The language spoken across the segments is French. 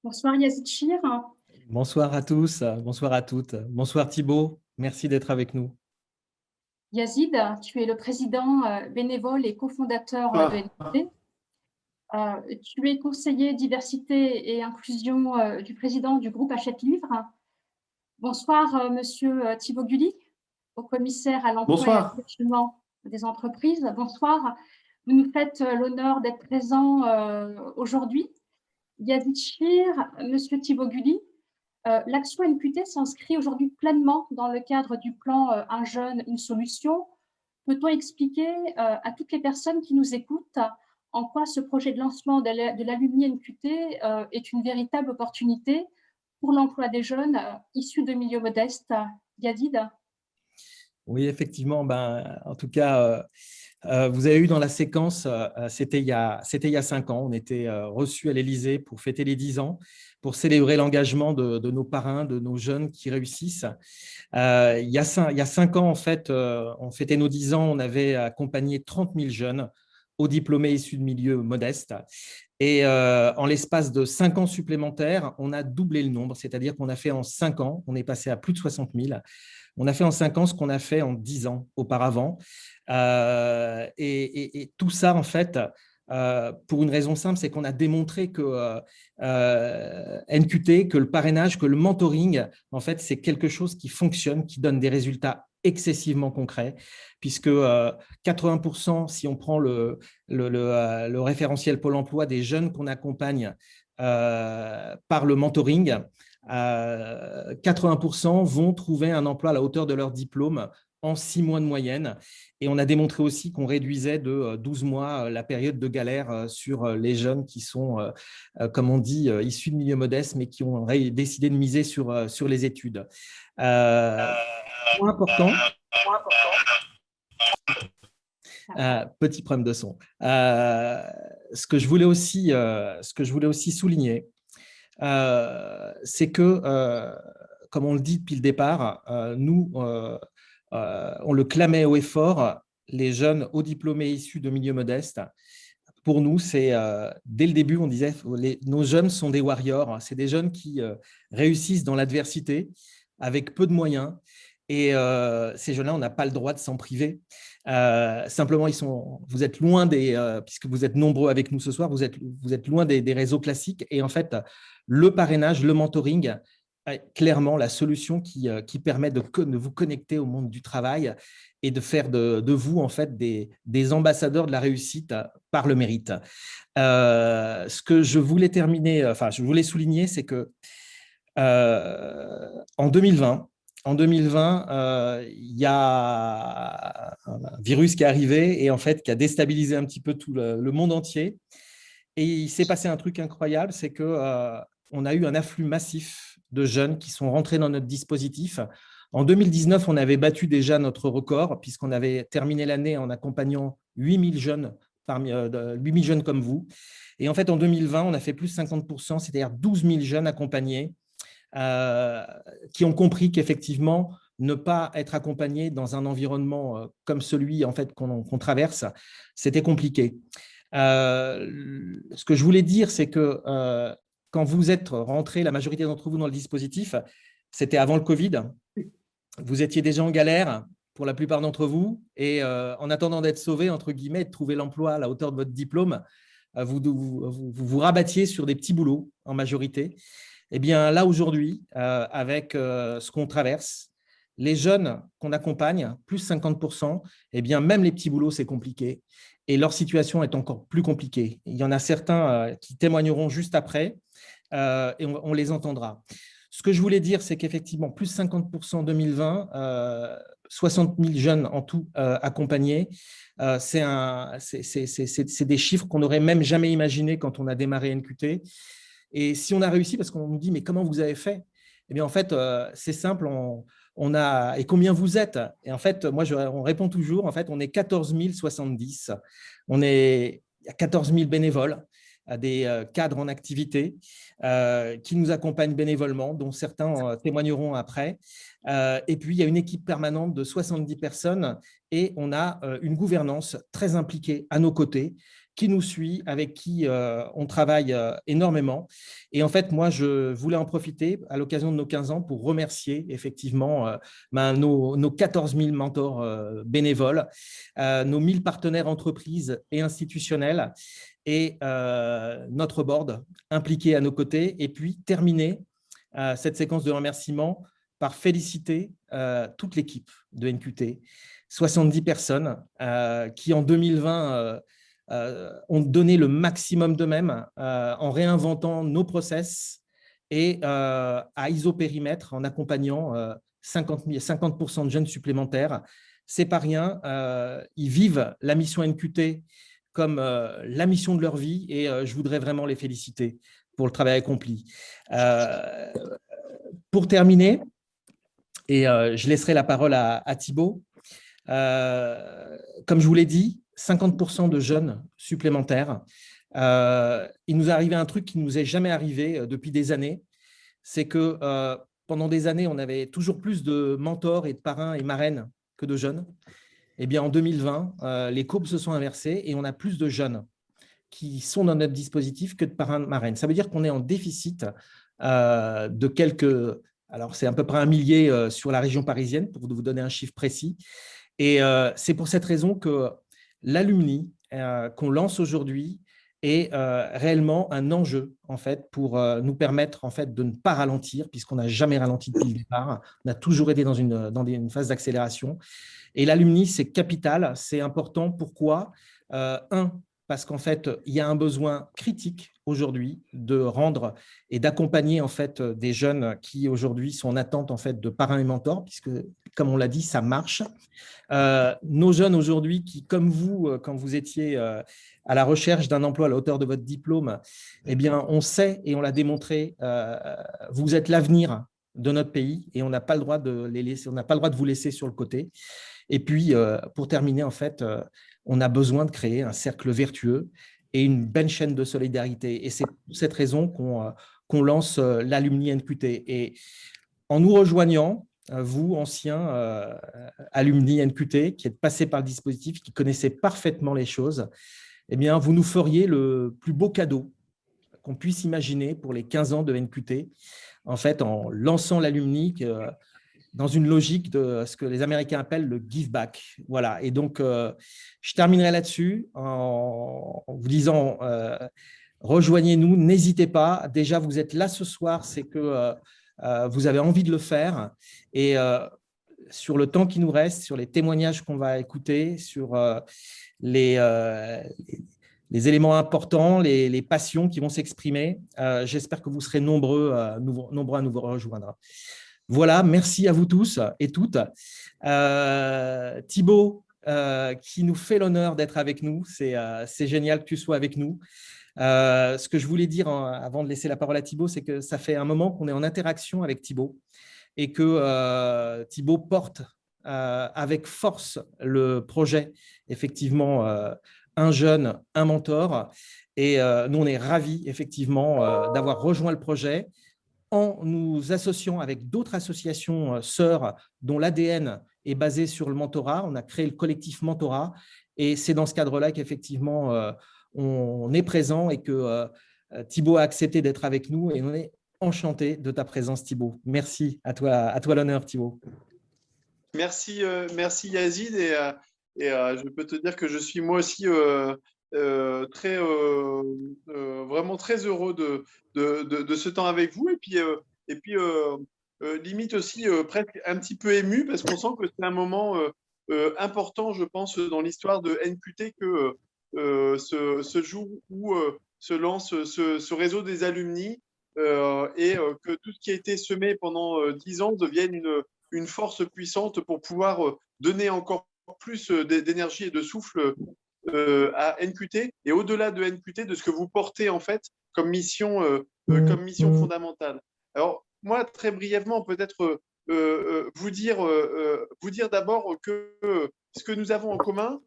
Bonsoir Yazid Chir. Bonsoir à tous, bonsoir à toutes. Bonsoir Thibaut, merci d'être avec nous. Yazid, tu es le président bénévole et cofondateur de NQT. Tu es conseiller diversité et inclusion du président du groupe Hachette Livre. Bonsoir Monsieur Thibaut Gully, au commissaire à l'emploi et à Bonsoir. l'engagement des entreprises. Bonsoir. Vous nous faites l'honneur d'être présent aujourd'hui. Yazid Chir, Monsieur Thibaut Gully, l'action NQT s'inscrit aujourd'hui pleinement dans le cadre du plan Un jeune, une solution. Peut-on expliquer à toutes les personnes qui nous écoutent en quoi ce projet de lancement de l'Alumni NQT est une véritable opportunité pour l'emploi des jeunes issus de milieux modestes? Yazid? Oui, effectivement, en tout cas, vous avez eu dans la séquence, c'était il y a 5 ans, on était reçus à l'Élysée pour fêter les 10 ans, pour célébrer l'engagement de nos parrains, de nos jeunes qui réussissent. Il y a 5 ans, en fait, on fêtait nos 10 ans, on avait accompagné 30 000 jeunes aux diplômés issus de milieux modestes. Et en l'espace de 5 ans supplémentaires, on a doublé le nombre, c'est-à-dire qu'on a fait en 5 ans, on est passé à plus de 60 000. On a fait en 5 ans ce qu'on a fait en 10 ans auparavant. Et tout ça, en fait, pour une raison simple, c'est qu'on a démontré que NQT, que le parrainage, que le mentoring, en fait, c'est quelque chose qui fonctionne, qui donne des résultats excessivement concrets, puisque 80%, si on prend le référentiel Pôle emploi des jeunes qu'on accompagne par le mentoring, 80% vont trouver un emploi à la hauteur de leur diplôme en 6 mois de moyenne. Et on a démontré aussi qu'on réduisait de 12 mois la période de galère sur les jeunes qui sont, comme on dit, issus de milieux modestes, mais qui ont décidé de miser sur les études. Point important. Petit problème de son. Ce que je voulais aussi souligner, c'est que, comme on le dit depuis le départ, nous, on le clamait haut et fort, les jeunes hauts diplômés issus de milieux modestes. Pour nous, c'est dès le début, on disait nos jeunes sont des warriors, c'est des jeunes qui réussissent dans l'adversité avec peu de moyens. Et ces jeunes-là, on n'a pas le droit de s'en priver. Simplement, vous êtes loin puisque vous êtes nombreux avec nous ce soir, vous êtes loin des réseaux classiques. Et en fait, le parrainage, le mentoring, est clairement la solution qui permet de vous connecter au monde du travail et de faire de vous, en fait, des ambassadeurs de la réussite par le mérite. Ce que je voulais je voulais souligner, c'est que en 2020, il y a un virus qui est arrivé et en fait qui a déstabilisé un petit peu tout le monde entier. Et il s'est passé un truc incroyable, c'est qu'on a eu un afflux massif de jeunes qui sont rentrés dans notre dispositif. En 2019, on avait battu déjà notre record puisqu'on avait terminé l'année en accompagnant 8000 jeunes, 8000 jeunes comme vous. Et en fait, en 2020, on a fait plus de 50%, c'est-à-dire 12 000 jeunes accompagnés qui ont compris qu'effectivement, ne pas être accompagné dans un environnement comme celui en fait, qu'on traverse, c'était compliqué. Ce que je voulais dire, c'est que quand vous êtes rentrés, la majorité d'entre vous dans le dispositif, c'était avant le Covid. Vous étiez déjà en galère pour la plupart d'entre vous et en attendant d'être sauvés, entre guillemets, de trouver l'emploi à la hauteur de votre diplôme, vous rabattiez sur des petits boulots en majorité. Eh bien, là, aujourd'hui, avec ce qu'on traverse, les jeunes qu'on accompagne, plus 50%, eh bien, même les petits boulots, c'est compliqué. Et leur situation est encore plus compliquée. Il y en a certains qui témoigneront juste après et on les entendra. Ce que je voulais dire, c'est qu'effectivement, plus 50% en 2020, 60 000 jeunes en tout accompagnés, c'est des chiffres qu'on n'aurait même jamais imaginés quand on a démarré NQT. Et si on a réussi, parce qu'on nous dit, mais comment vous avez fait? Eh bien, en fait, c'est simple, et combien vous êtes? Et en fait, on répond toujours, en fait, on est 14 070. Il y a 14 000 bénévoles, des cadres en activité qui nous accompagnent bénévolement, dont certains témoigneront après. Et puis, il y a une équipe permanente de 70 personnes et on a une gouvernance très impliquée à nos côtés qui nous suit, avec qui on travaille énormément. Et en fait, moi, je voulais en profiter à l'occasion de nos 15 ans pour remercier effectivement nos 14 000 mentors bénévoles, nos 1000 partenaires entreprises et institutionnels et notre board impliqué à nos côtés. Et puis, terminer cette séquence de remerciements par féliciter toute l'équipe de NQT, 70 personnes qui, en 2020, ont donné le maximum d'eux-mêmes en réinventant nos process et à isopérimètre en accompagnant 50% de jeunes supplémentaires. C'est pas rien. Ils vivent la mission NQT comme la mission de leur vie et je voudrais vraiment les féliciter pour le travail accompli. Pour terminer, et je laisserai la parole à Thibaut, comme je vous l'ai dit, 50% de jeunes supplémentaires. Il nous est arrivé un truc qui ne nous est jamais arrivé depuis des années, c'est que pendant des années, on avait toujours plus de mentors et de parrains et marraines que de jeunes. Eh bien, en 2020, les courbes se sont inversées et on a plus de jeunes qui sont dans notre dispositif que de parrains et marraines. Ça veut dire qu'on est en déficit de quelques… Alors, c'est à peu près 1 millier sur la région parisienne, pour vous donner un chiffre précis. Et c'est pour cette raison que l'alumni qu'on lance aujourd'hui est réellement un enjeu en fait, pour nous permettre en fait, de ne pas ralentir, puisqu'on n'a jamais ralenti depuis le départ. On a toujours été dans une phase d'accélération. Et l'alumni, c'est capital, c'est important. Pourquoi ? Parce qu'en fait, il y a un besoin critique aujourd'hui de rendre et d'accompagner en fait des jeunes qui aujourd'hui sont en attente en fait de parrains et mentors, puisque comme on l'a dit, ça marche. Nos jeunes aujourd'hui qui, comme vous, quand vous étiez à la recherche d'un emploi à la hauteur de votre diplôme, eh bien, on sait et on l'a démontré, vous êtes l'avenir de notre pays et on n'a pas le droit de les laisser, on n'a pas le droit de vous laisser sur le côté. Et puis, pour terminer, en fait, on a besoin de créer un cercle vertueux et une belle chaîne de solidarité. Et c'est pour cette raison qu'on lance l'Alumni NQT. Et en nous rejoignant, vous, anciens alumni NQT, qui êtes passés par le dispositif, qui connaissez parfaitement les choses, eh bien, vous nous feriez le plus beau cadeau qu'on puisse imaginer pour les 15 ans de NQT, en fait, en lançant l'Alumni dans une logique de ce que les Américains appellent le give back. Voilà. Et donc, je terminerai là-dessus en vous disant, rejoignez-nous, n'hésitez pas. Déjà, vous êtes là ce soir, c'est que vous avez envie de le faire. Et sur le temps qui nous reste, sur les témoignages qu'on va écouter, sur les éléments importants, les passions qui vont s'exprimer, j'espère que vous serez nombreux à nous rejoindre. Voilà, merci à vous tous et toutes. Thibaut, qui nous fait l'honneur d'être avec nous, c'est génial que tu sois avec nous. Ce que je voulais dire avant de laisser la parole à Thibaut, c'est que ça fait un moment qu'on est en interaction avec Thibaut et que Thibaut porte avec force le projet, effectivement, un jeune, un mentor. Et nous, on est ravis, effectivement, d'avoir rejoint le projet en nous associant avec d'autres associations sœurs dont l'ADN est basé sur le mentorat. On a créé le collectif Mentorat et c'est dans ce cadre-là qu'effectivement, on est présent et que Thibaut a accepté d'être avec nous et on est enchanté de ta présence, Thibaut. Merci, à toi l'honneur, Thibaut. Merci, merci Yazid je peux te dire que je suis moi aussi vraiment très heureux de ce temps avec vous et puis limite aussi presque un petit peu ému parce qu'on sent que c'est un moment important, je pense, dans l'histoire de NQT que ce jour où se lance ce réseau des alumni que tout ce qui a été semé pendant 10 ans devienne une force puissante pour pouvoir donner encore plus d'énergie et de souffle à NQT et au-delà de NQT, de ce que vous portez en fait comme mission fondamentale. Alors moi, très brièvement, peut-être vous dire d'abord que ce que nous avons en commun,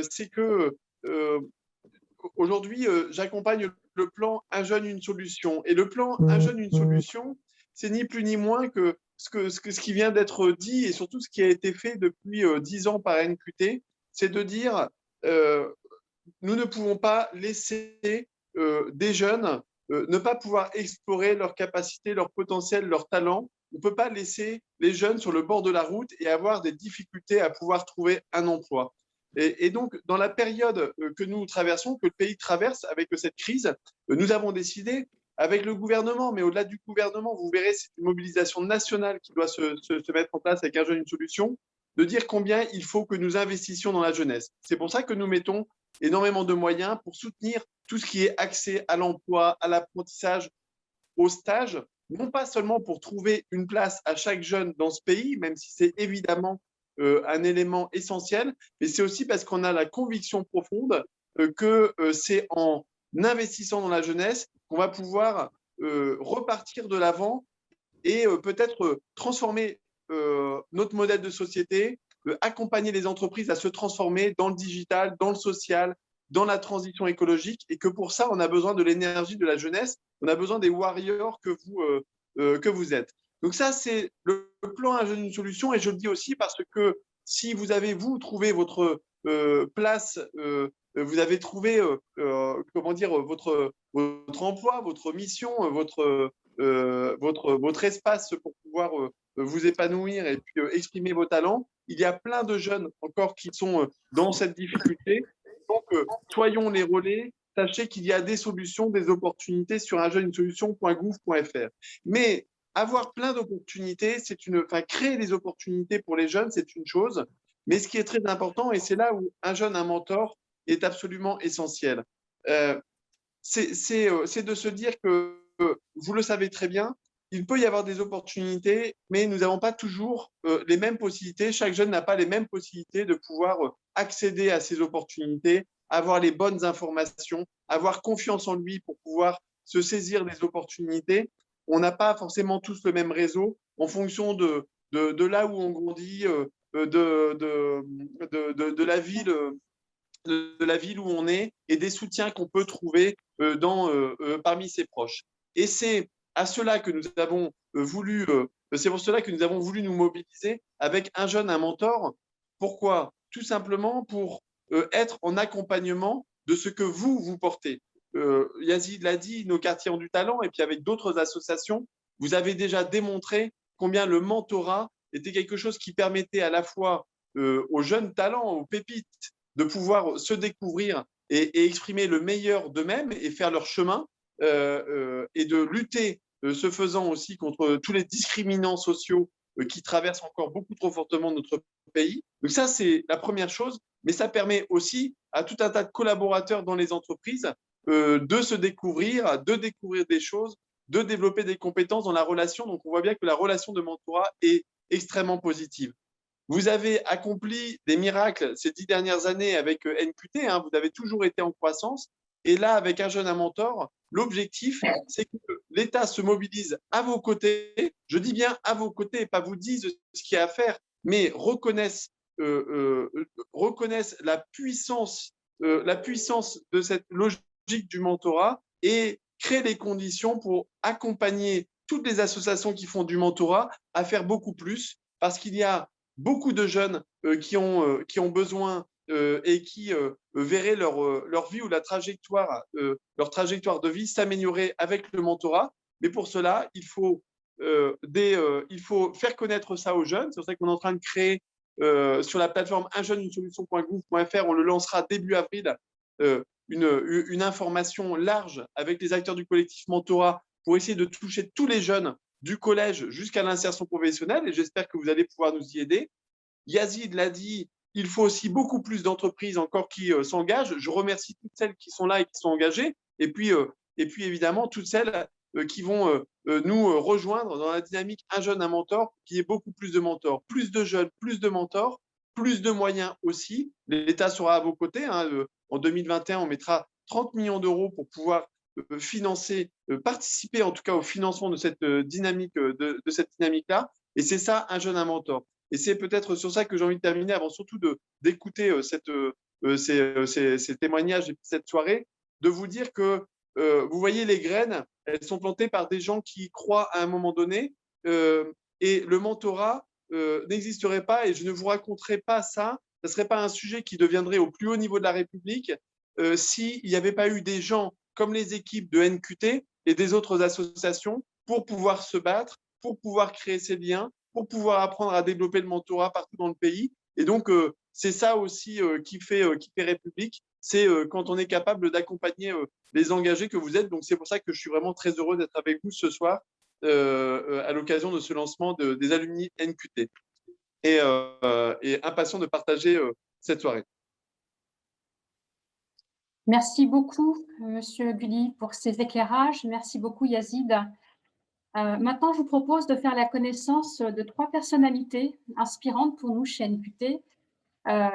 c'est que aujourd'hui, j'accompagne le plan Un jeune, une solution. Et le plan Un jeune, une solution, c'est ni plus ni moins que ce qui vient d'être dit et surtout ce qui a été fait depuis 10 ans par NQT, c'est de dire nous ne pouvons pas laisser des jeunes ne pas pouvoir explorer leurs capacités, leur potentiel, leurs talents. On ne peut pas laisser les jeunes sur le bord de la route et avoir des difficultés à pouvoir trouver un emploi. Et donc, dans la période que nous traversons, que le pays traverse avec cette crise, nous avons décidé, avec le gouvernement, mais au-delà du gouvernement, vous verrez, c'est une mobilisation nationale qui doit se mettre en place avec Un jeune, une solution, de dire combien il faut que nous investissions dans la jeunesse. C'est pour ça que nous mettons énormément de moyens pour soutenir tout ce qui est accès à l'emploi, à l'apprentissage, au stage, non pas seulement pour trouver une place à chaque jeune dans ce pays, même si c'est évidemment un élément essentiel, mais c'est aussi parce qu'on a la conviction profonde que c'est en investissant dans la jeunesse qu'on va pouvoir repartir de l'avant et peut-être transformer notre modèle de société, accompagner les entreprises à se transformer dans le digital, dans le social, dans la transition écologique, et que pour ça, on a besoin de l'énergie de la jeunesse, on a besoin des warriors que vous êtes. Donc ça, c'est le plan Un jeune, une solution, et je le dis aussi parce que si vous avez, vous, trouvé votre place, vous avez trouvé, comment dire, votre emploi, votre mission, votre espace pour pouvoir vous épanouir et puis exprimer vos talents. Il y a plein de jeunes encore qui sont dans cette difficulté. Donc, soyons les relais. Sachez qu'il y a des solutions, des opportunités sur unjeune-une-solution.gouv.fr. Mais avoir plein d'opportunités, enfin, créer des opportunités pour les jeunes, c'est une chose. Mais ce qui est très important, et c'est là où Un jeune, un mentor est absolument essentiel, c'est de se dire que, vous le savez très bien, il peut y avoir des opportunités, mais nous n'avons pas toujours les mêmes possibilités. Chaque jeune n'a pas les mêmes possibilités de pouvoir accéder à ces opportunités, avoir les bonnes informations, avoir confiance en lui pour pouvoir se saisir des opportunités. On n'a pas forcément tous le même réseau en fonction de là où on grandit, de la ville. De la ville où on est et des soutiens qu'on peut trouver parmi ses proches. Et c'est à cela que nous avons c'est pour cela que nous avons voulu nous mobiliser avec Un jeune, un mentor. Pourquoi? Tout simplement pour être en accompagnement de ce que vous portez. Yazid l'a dit, nos quartiers ont du talent, et puis avec d'autres associations, vous avez déjà démontré combien le mentorat était quelque chose qui permettait à la fois aux jeunes talents, aux pépites, de pouvoir se découvrir et exprimer le meilleur d'eux-mêmes et faire leur chemin, et de lutter, ce faisant aussi, contre tous les discriminants sociaux qui traversent encore beaucoup trop fortement notre pays. Donc ça, c'est la première chose, mais ça permet aussi à tout un tas de collaborateurs dans les entreprises de se découvrir, de découvrir des choses, de développer des compétences dans la relation. Donc on voit bien que la relation de mentorat est extrêmement positive. Vous avez accompli des miracles ces 10 dernières années avec NQT, hein, vous avez toujours été en croissance. Et là, avec Un jeune, un mentor, l'objectif, c'est que l'État se mobilise à vos côtés. Je dis bien à vos côtés, pas vous dise ce qu'il y a à faire, mais reconnaissent la puissance de cette logique du mentorat et créent les conditions pour accompagner toutes les associations qui font du mentorat à faire beaucoup plus, parce qu'il y a beaucoup de jeunes qui ont besoin et qui verraient leur vie ou leur trajectoire de vie s'améliorer avec le mentorat. Mais pour cela, il faut faire connaître ça aux jeunes. C'est pour ça qu'on est en train de créer sur la plateforme unjeune-une-solution.gouv.fr, on le lancera début avril, une information large avec les acteurs du collectif mentorat pour essayer de toucher tous les jeunes du collège jusqu'à l'insertion professionnelle, et j'espère que vous allez pouvoir nous y aider. Yazid l'a dit, il faut aussi beaucoup plus d'entreprises encore qui s'engagent. Je remercie toutes celles qui sont là et qui sont engagées, et puis évidemment toutes celles qui vont nous rejoindre dans la dynamique Un jeune, un mentor, qui est beaucoup plus de mentors, plus de jeunes, plus de mentors, plus de moyens aussi. L'État sera à vos côtés, hein. En 2021, on mettra 30 millions d'euros pour pouvoir financer, participer en tout cas au financement de cette de cette dynamique-là. Et c'est ça, Un jeune, un mentor. Et c'est peut-être sur ça que j'ai envie de terminer, avant surtout d'écouter ces témoignages et cette soirée, de vous dire que vous voyez, les graines, elles sont plantées par des gens qui croient à un moment donné, et le mentorat n'existerait pas, et je ne vous raconterai pas ça. Ce ne serait pas un sujet qui deviendrait au plus haut niveau de la République s'il n'y avait pas eu des gens comme les équipes de NQT et des autres associations pour pouvoir se battre, pour pouvoir créer ces liens, pour pouvoir apprendre à développer le mentorat partout dans le pays. Et donc, c'est ça aussi qui fait République, c'est quand on est capable d'accompagner les engagés que vous êtes. Donc, c'est pour ça que je suis vraiment très heureux d'être avec vous ce soir à l'occasion de ce lancement des alumni NQT et impatient de partager cette soirée. Merci beaucoup, Monsieur Gulli, pour ces éclairages. Merci beaucoup, Yazid. Maintenant, je vous propose de faire la connaissance de 3 personnalités inspirantes pour nous chez NQT.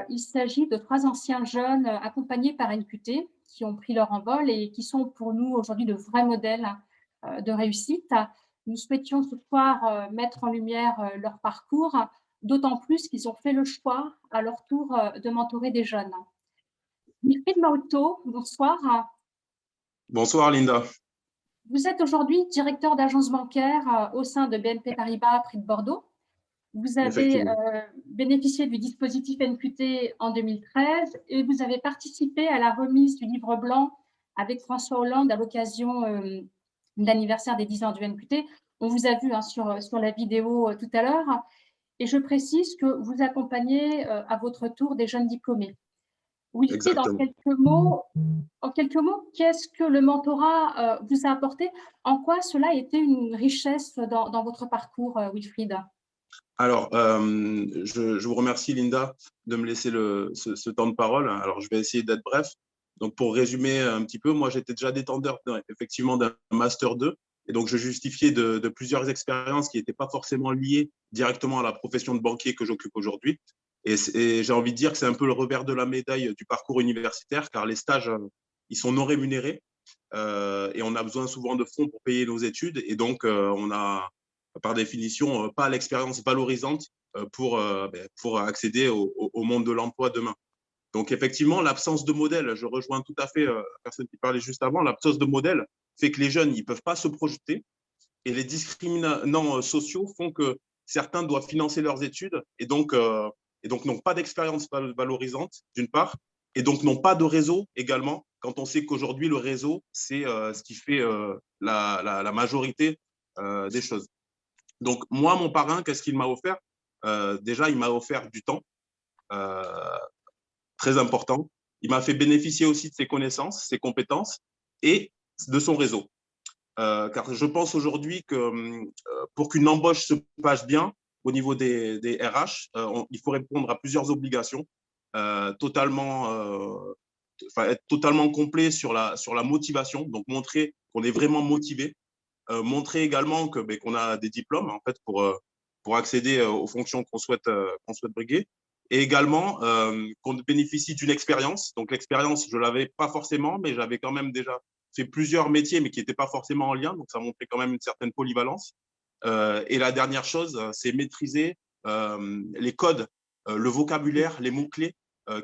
Il s'agit de 3 anciens jeunes accompagnés par NQT qui ont pris leur envol et qui sont pour nous aujourd'hui de vrais modèles de réussite. Nous souhaitions ce soir mettre en lumière leur parcours, d'autant plus qu'ils ont fait le choix à leur tour de mentorer des jeunes. Wilfried Mauto, bonsoir. Bonsoir Linda. Vous êtes aujourd'hui directeur d'agence bancaire au sein de BNP Paribas Prix de Bordeaux. Vous avez bénéficié du dispositif NQT en 2013 et vous avez participé à la remise du livre blanc avec François Hollande à l'occasion de l'anniversaire des 10 ans du NQT. On vous a vu sur la vidéo tout à l'heure. Et je précise que vous accompagnez à votre tour des jeunes diplômés. Wilfried, en quelques mots, qu'est-ce que le mentorat vous a apporté? En quoi cela a été une richesse dans votre parcours, Wilfried? Alors, je vous remercie, Linda, de me laisser ce temps de parole. Alors, je vais essayer d'être bref. Donc, pour résumer un petit peu, moi, j'étais déjà détenteur effectivement d'un Master 2. Et donc, je justifiais de plusieurs expériences qui n'étaient pas forcément liées directement à la profession de banquier que j'occupe aujourd'hui. Et j'ai envie de dire que c'est un peu le revers de la médaille du parcours universitaire, car les stages, ils sont non rémunérés. Et on a besoin souvent de fonds pour payer nos études. Et donc, on a, par définition, pas l'expérience valorisante pour accéder au monde de l'emploi demain. Donc, effectivement, l'absence de modèle, je rejoins tout à fait la personne qui parlait juste avant, l'absence de modèle fait que les jeunes, ils ne peuvent pas se projeter et les discriminants sociaux font que certains doivent financer leurs études et donc n'ont pas d'expérience valorisante, d'une part, et donc n'ont pas de réseau également, quand on sait qu'aujourd'hui, le réseau, c'est ce qui fait la majorité des choses. Donc, moi, mon parrain, qu'est-ce qu'il m'a offert? Déjà, il m'a offert du temps, très important. Il m'a fait bénéficier aussi de ses connaissances, ses compétences et de son réseau. Car je pense aujourd'hui que pour qu'une embauche se passe bien au niveau des RH, il faut répondre à plusieurs obligations, être totalement complet sur la motivation, donc montrer qu'on est vraiment motivé, montrer également qu'on a des diplômes en fait pour accéder aux fonctions qu'on souhaite briguer, et également qu'on bénéficie d'une expérience. Donc l'expérience, je l'avais pas forcément, mais j'avais quand même déjà fait plusieurs métiers, mais qui n'étaient pas forcément en lien. Donc, ça montrait quand même une certaine polyvalence. Et la dernière chose, c'est maîtriser les codes, le vocabulaire, les mots-clés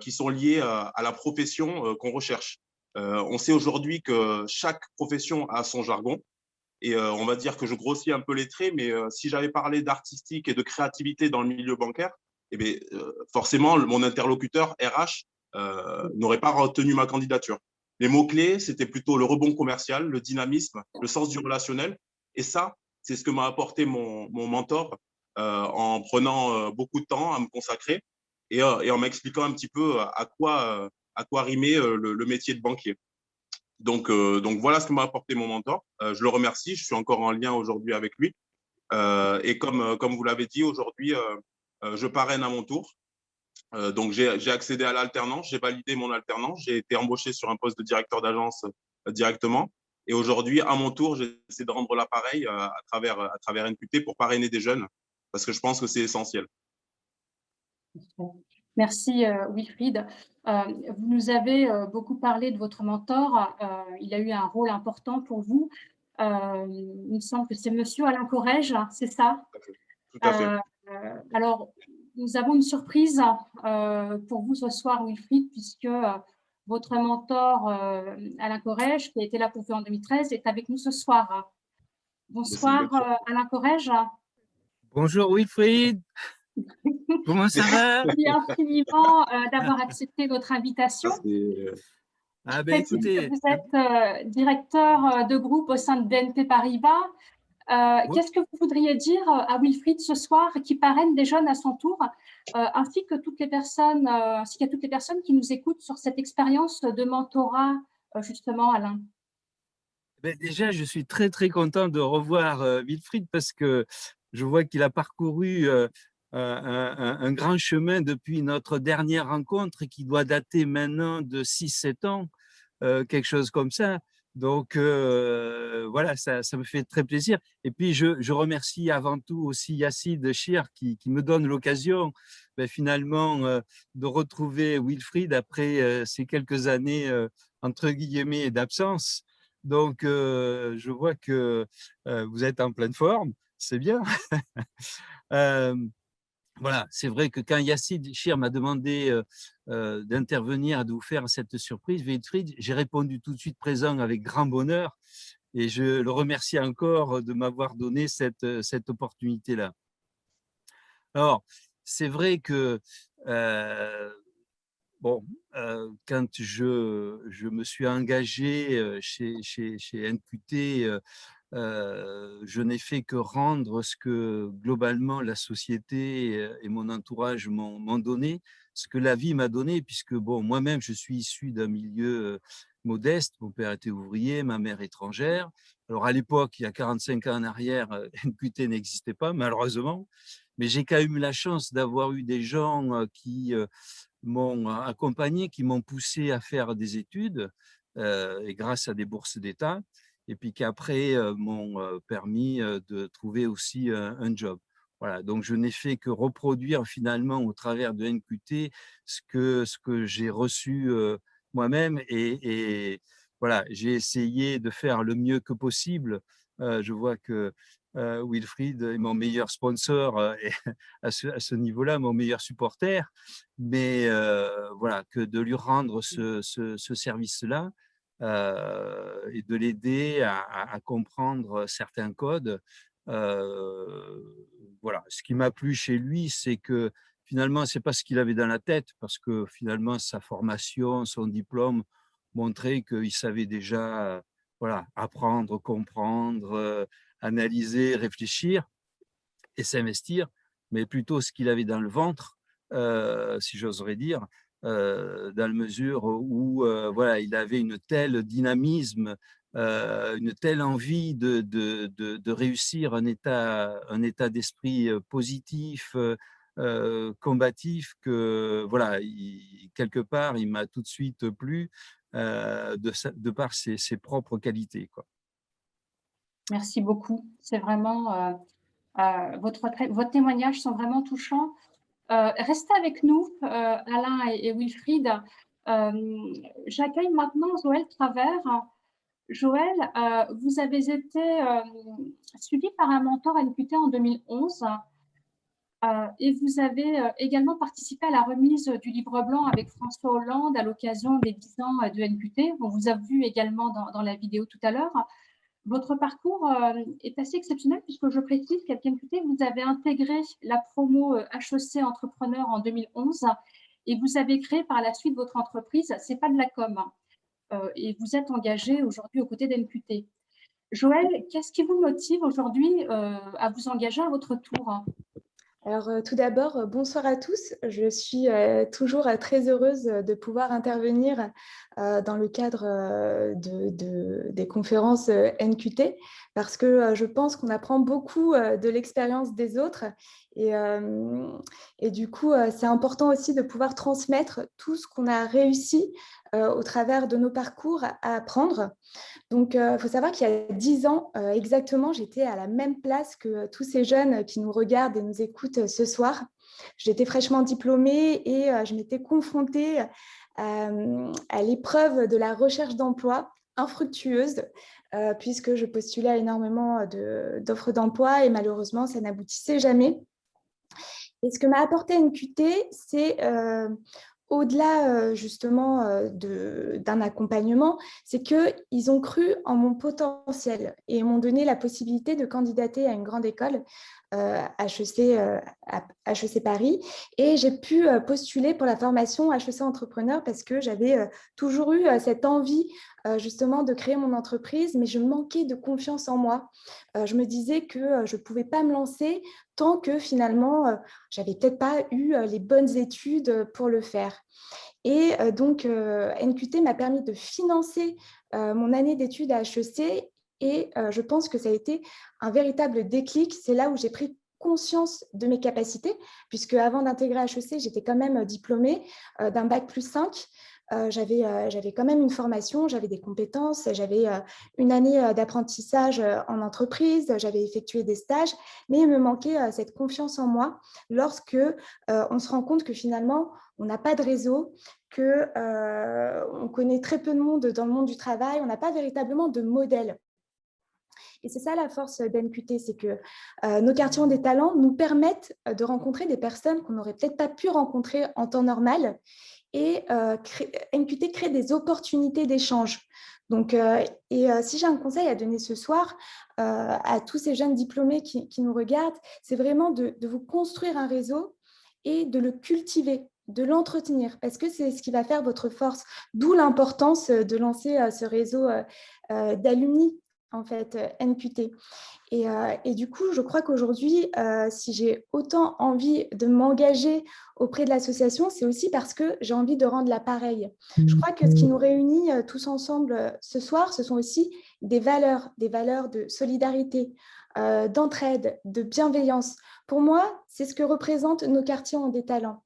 qui sont liés à la profession qu'on recherche. On sait aujourd'hui que chaque profession a son jargon. Et on va dire que je grossis un peu les traits, mais si j'avais parlé d'artistique et de créativité dans le milieu bancaire, eh bien, forcément, mon interlocuteur RH n'aurait pas retenu ma candidature. Les mots-clés, c'était plutôt le rebond commercial, le dynamisme, le sens du relationnel. Et ça, c'est ce que m'a apporté mon mentor en prenant beaucoup de temps à me consacrer et en m'expliquant un petit peu à quoi rimait le métier de banquier. Donc voilà ce que m'a apporté mon mentor. Je le remercie. Je suis encore en lien aujourd'hui avec lui. Et comme vous l'avez dit, aujourd'hui, je parraine à mon tour. Donc, j'ai accédé à l'alternance, j'ai validé mon alternance, j'ai été embauché sur un poste de directeur d'agence directement. Et aujourd'hui, à mon tour, j'essaie de rendre l'appareil à travers NQT pour parrainer des jeunes, parce que je pense que c'est essentiel. Merci, Wilfried. Vous nous avez beaucoup parlé de votre mentor. Il a eu un rôle important pour vous. Il me semble que c'est Monsieur Alain Corrège, c'est ça? Tout à fait. Alors, nous avons une surprise pour vous ce soir, Wilfried, puisque votre mentor, Alain Corrège, qui a été là pour vous en 2013, est avec nous ce soir. Bonsoir, Alain Corrège. Bonjour, Wilfried. Comment ça va? Merci infiniment d'avoir accepté notre invitation. Ah Je ben précise que écoutez, vous êtes directeur de groupe au sein de BNP Paribas. ouais, Qu'est-ce que vous voudriez dire à Wilfried ce soir, qui parraine des jeunes à son tour, ainsi qu'à toutes les personnes qui nous écoutent sur cette expérience de mentorat, justement, Alain? ben déjà, je suis très très content de revoir Wilfried parce que je vois qu'il a parcouru un grand chemin depuis notre dernière rencontre et qui doit dater maintenant de 6 7 ans, quelque chose comme ça. Donc voilà, ça me fait très plaisir. Et puis je remercie avant tout aussi Yacine Chir qui me donne l'occasion finalement de retrouver Wilfried après ces quelques années entre guillemets d'absence. Donc je vois que vous êtes en pleine forme, c'est bien. Euh, voilà, c'est vrai que quand Yacine Chir m'a demandé d'intervenir, de vous faire cette surprise, Wilfried, j'ai répondu tout de suite présent avec grand bonheur et je le remercie encore de m'avoir donné cette opportunité-là. Alors, c'est vrai que bon, quand je me suis engagé chez NQT, je n'ai fait que rendre ce que globalement la société et mon entourage m'ont donné, ce que la vie m'a donné, puisque bon, moi-même, je suis issu d'un milieu modeste. Mon père était ouvrier, ma mère étrangère. Alors à l'époque, il y a 45 ans en arrière, NQT n'existait pas, malheureusement. Mais j'ai quand même eu la chance d'avoir eu des gens qui m'ont accompagné, qui m'ont poussé à faire des études, et grâce à des bourses d'État, et puis qui après m'ont permis de trouver aussi un job. Voilà, donc je n'ai fait que reproduire finalement au travers de NQT ce que j'ai reçu moi-même et voilà, j'ai essayé de faire le mieux que possible. Je vois que Wilfried est mon meilleur sponsor et à ce niveau-là, mon meilleur supporter, mais voilà, que de lui rendre ce service-là et de l'aider à comprendre certains codes. Euh, voilà. Ce qui m'a plu chez lui, c'est que finalement, ce n'est pas ce qu'il avait dans la tête, parce que finalement, sa formation, son diplôme montrait qu'il savait déjà voilà, apprendre, comprendre, analyser, réfléchir et s'investir, mais plutôt ce qu'il avait dans le ventre, si j'oserais dire, dans la mesure où voilà, il avait une telle dynamisme, une telle envie de réussir un état d'esprit positif, combatif, que voilà, quelque part, il m'a tout de suite plu de par ses propres qualités, quoi. Merci beaucoup. C'est vraiment, votre témoignage sont vraiment touchants. Restez avec nous, Alain et Wilfried. J'accueille maintenant Joël Travers. Joël, vous avez été suivi par un mentor à NQT en 2011 et vous avez également participé à la remise du livre blanc avec François Hollande à l'occasion des 10 ans de NQT. On vous a vu également dans la vidéo tout à l'heure. Votre parcours est assez exceptionnel puisque je précise qu'à NQT, vous avez intégré la promo HEC Entrepreneur en 2011 et vous avez créé par la suite votre entreprise C'est pas de la com. Et vous êtes engagé aujourd'hui aux côtés d'NQT. Joël, qu'est-ce qui vous motive aujourd'hui à vous engager à votre tour? Alors, tout d'abord, bonsoir à tous. Je suis toujours très heureuse de pouvoir intervenir dans le cadre des conférences NQT parce que je pense qu'on apprend beaucoup de l'expérience des autres et du coup, c'est important aussi de pouvoir transmettre tout ce qu'on a réussi au travers de nos parcours à apprendre. Donc, il faut savoir qu'il y a 10 ans exactement, j'étais à la même place que tous ces jeunes qui nous regardent et nous écoutent ce soir. J'étais fraîchement diplômée et je m'étais confrontée à l'épreuve de la recherche d'emploi infructueuse puisque je postulais à énormément d'offres d'emploi et malheureusement, ça n'aboutissait jamais. Et ce que m'a apporté NQT, c'est au-delà justement d'un accompagnement, c'est qu'ils ont cru en mon potentiel et m'ont donné la possibilité de candidater à une grande école, HEC Paris, et j'ai pu postuler pour la formation HEC Entrepreneur parce que j'avais toujours eu cette envie justement de créer mon entreprise, mais je manquais de confiance en moi. Je me disais que je ne pouvais pas me lancer tant que finalement, je n'avais peut-être pas eu les bonnes études pour le faire. Et donc, NQT m'a permis de financer mon année d'études à HEC et je pense que ça a été un véritable déclic. C'est là où j'ai pris conscience de mes capacités, puisque avant d'intégrer HEC, j'étais quand même diplômée d'un bac+5. J'avais quand même une formation, j'avais des compétences, j'avais une année d'apprentissage en entreprise, j'avais effectué des stages, mais il me manquait cette confiance en moi lorsque on se rend compte que finalement, on n'a pas de réseau, qu'on connaît très peu de monde dans le monde du travail, on n'a pas véritablement de modèle. Et c'est ça la force d'NQT, c'est que nos quartiers ont des talents nous permettent de rencontrer des personnes qu'on n'aurait peut-être pas pu rencontrer en temps normal. Et NQT crée des opportunités d'échange. Donc, si j'ai un conseil à donner ce soir à tous ces jeunes diplômés qui nous regardent, c'est vraiment de vous construire un réseau et de le cultiver, de l'entretenir, parce que c'est ce qui va faire votre force. D'où l'importance de lancer ce réseau d'alumni, en fait, NQT. Et du coup, je crois qu'aujourd'hui, si j'ai autant envie de m'engager auprès de l'association, c'est aussi parce que j'ai envie de rendre l'appareil. Je crois que ce qui nous réunit tous ensemble ce soir, ce sont aussi des valeurs de solidarité, d'entraide, de bienveillance. Pour moi, c'est ce que représentent nos quartiers ont des talents.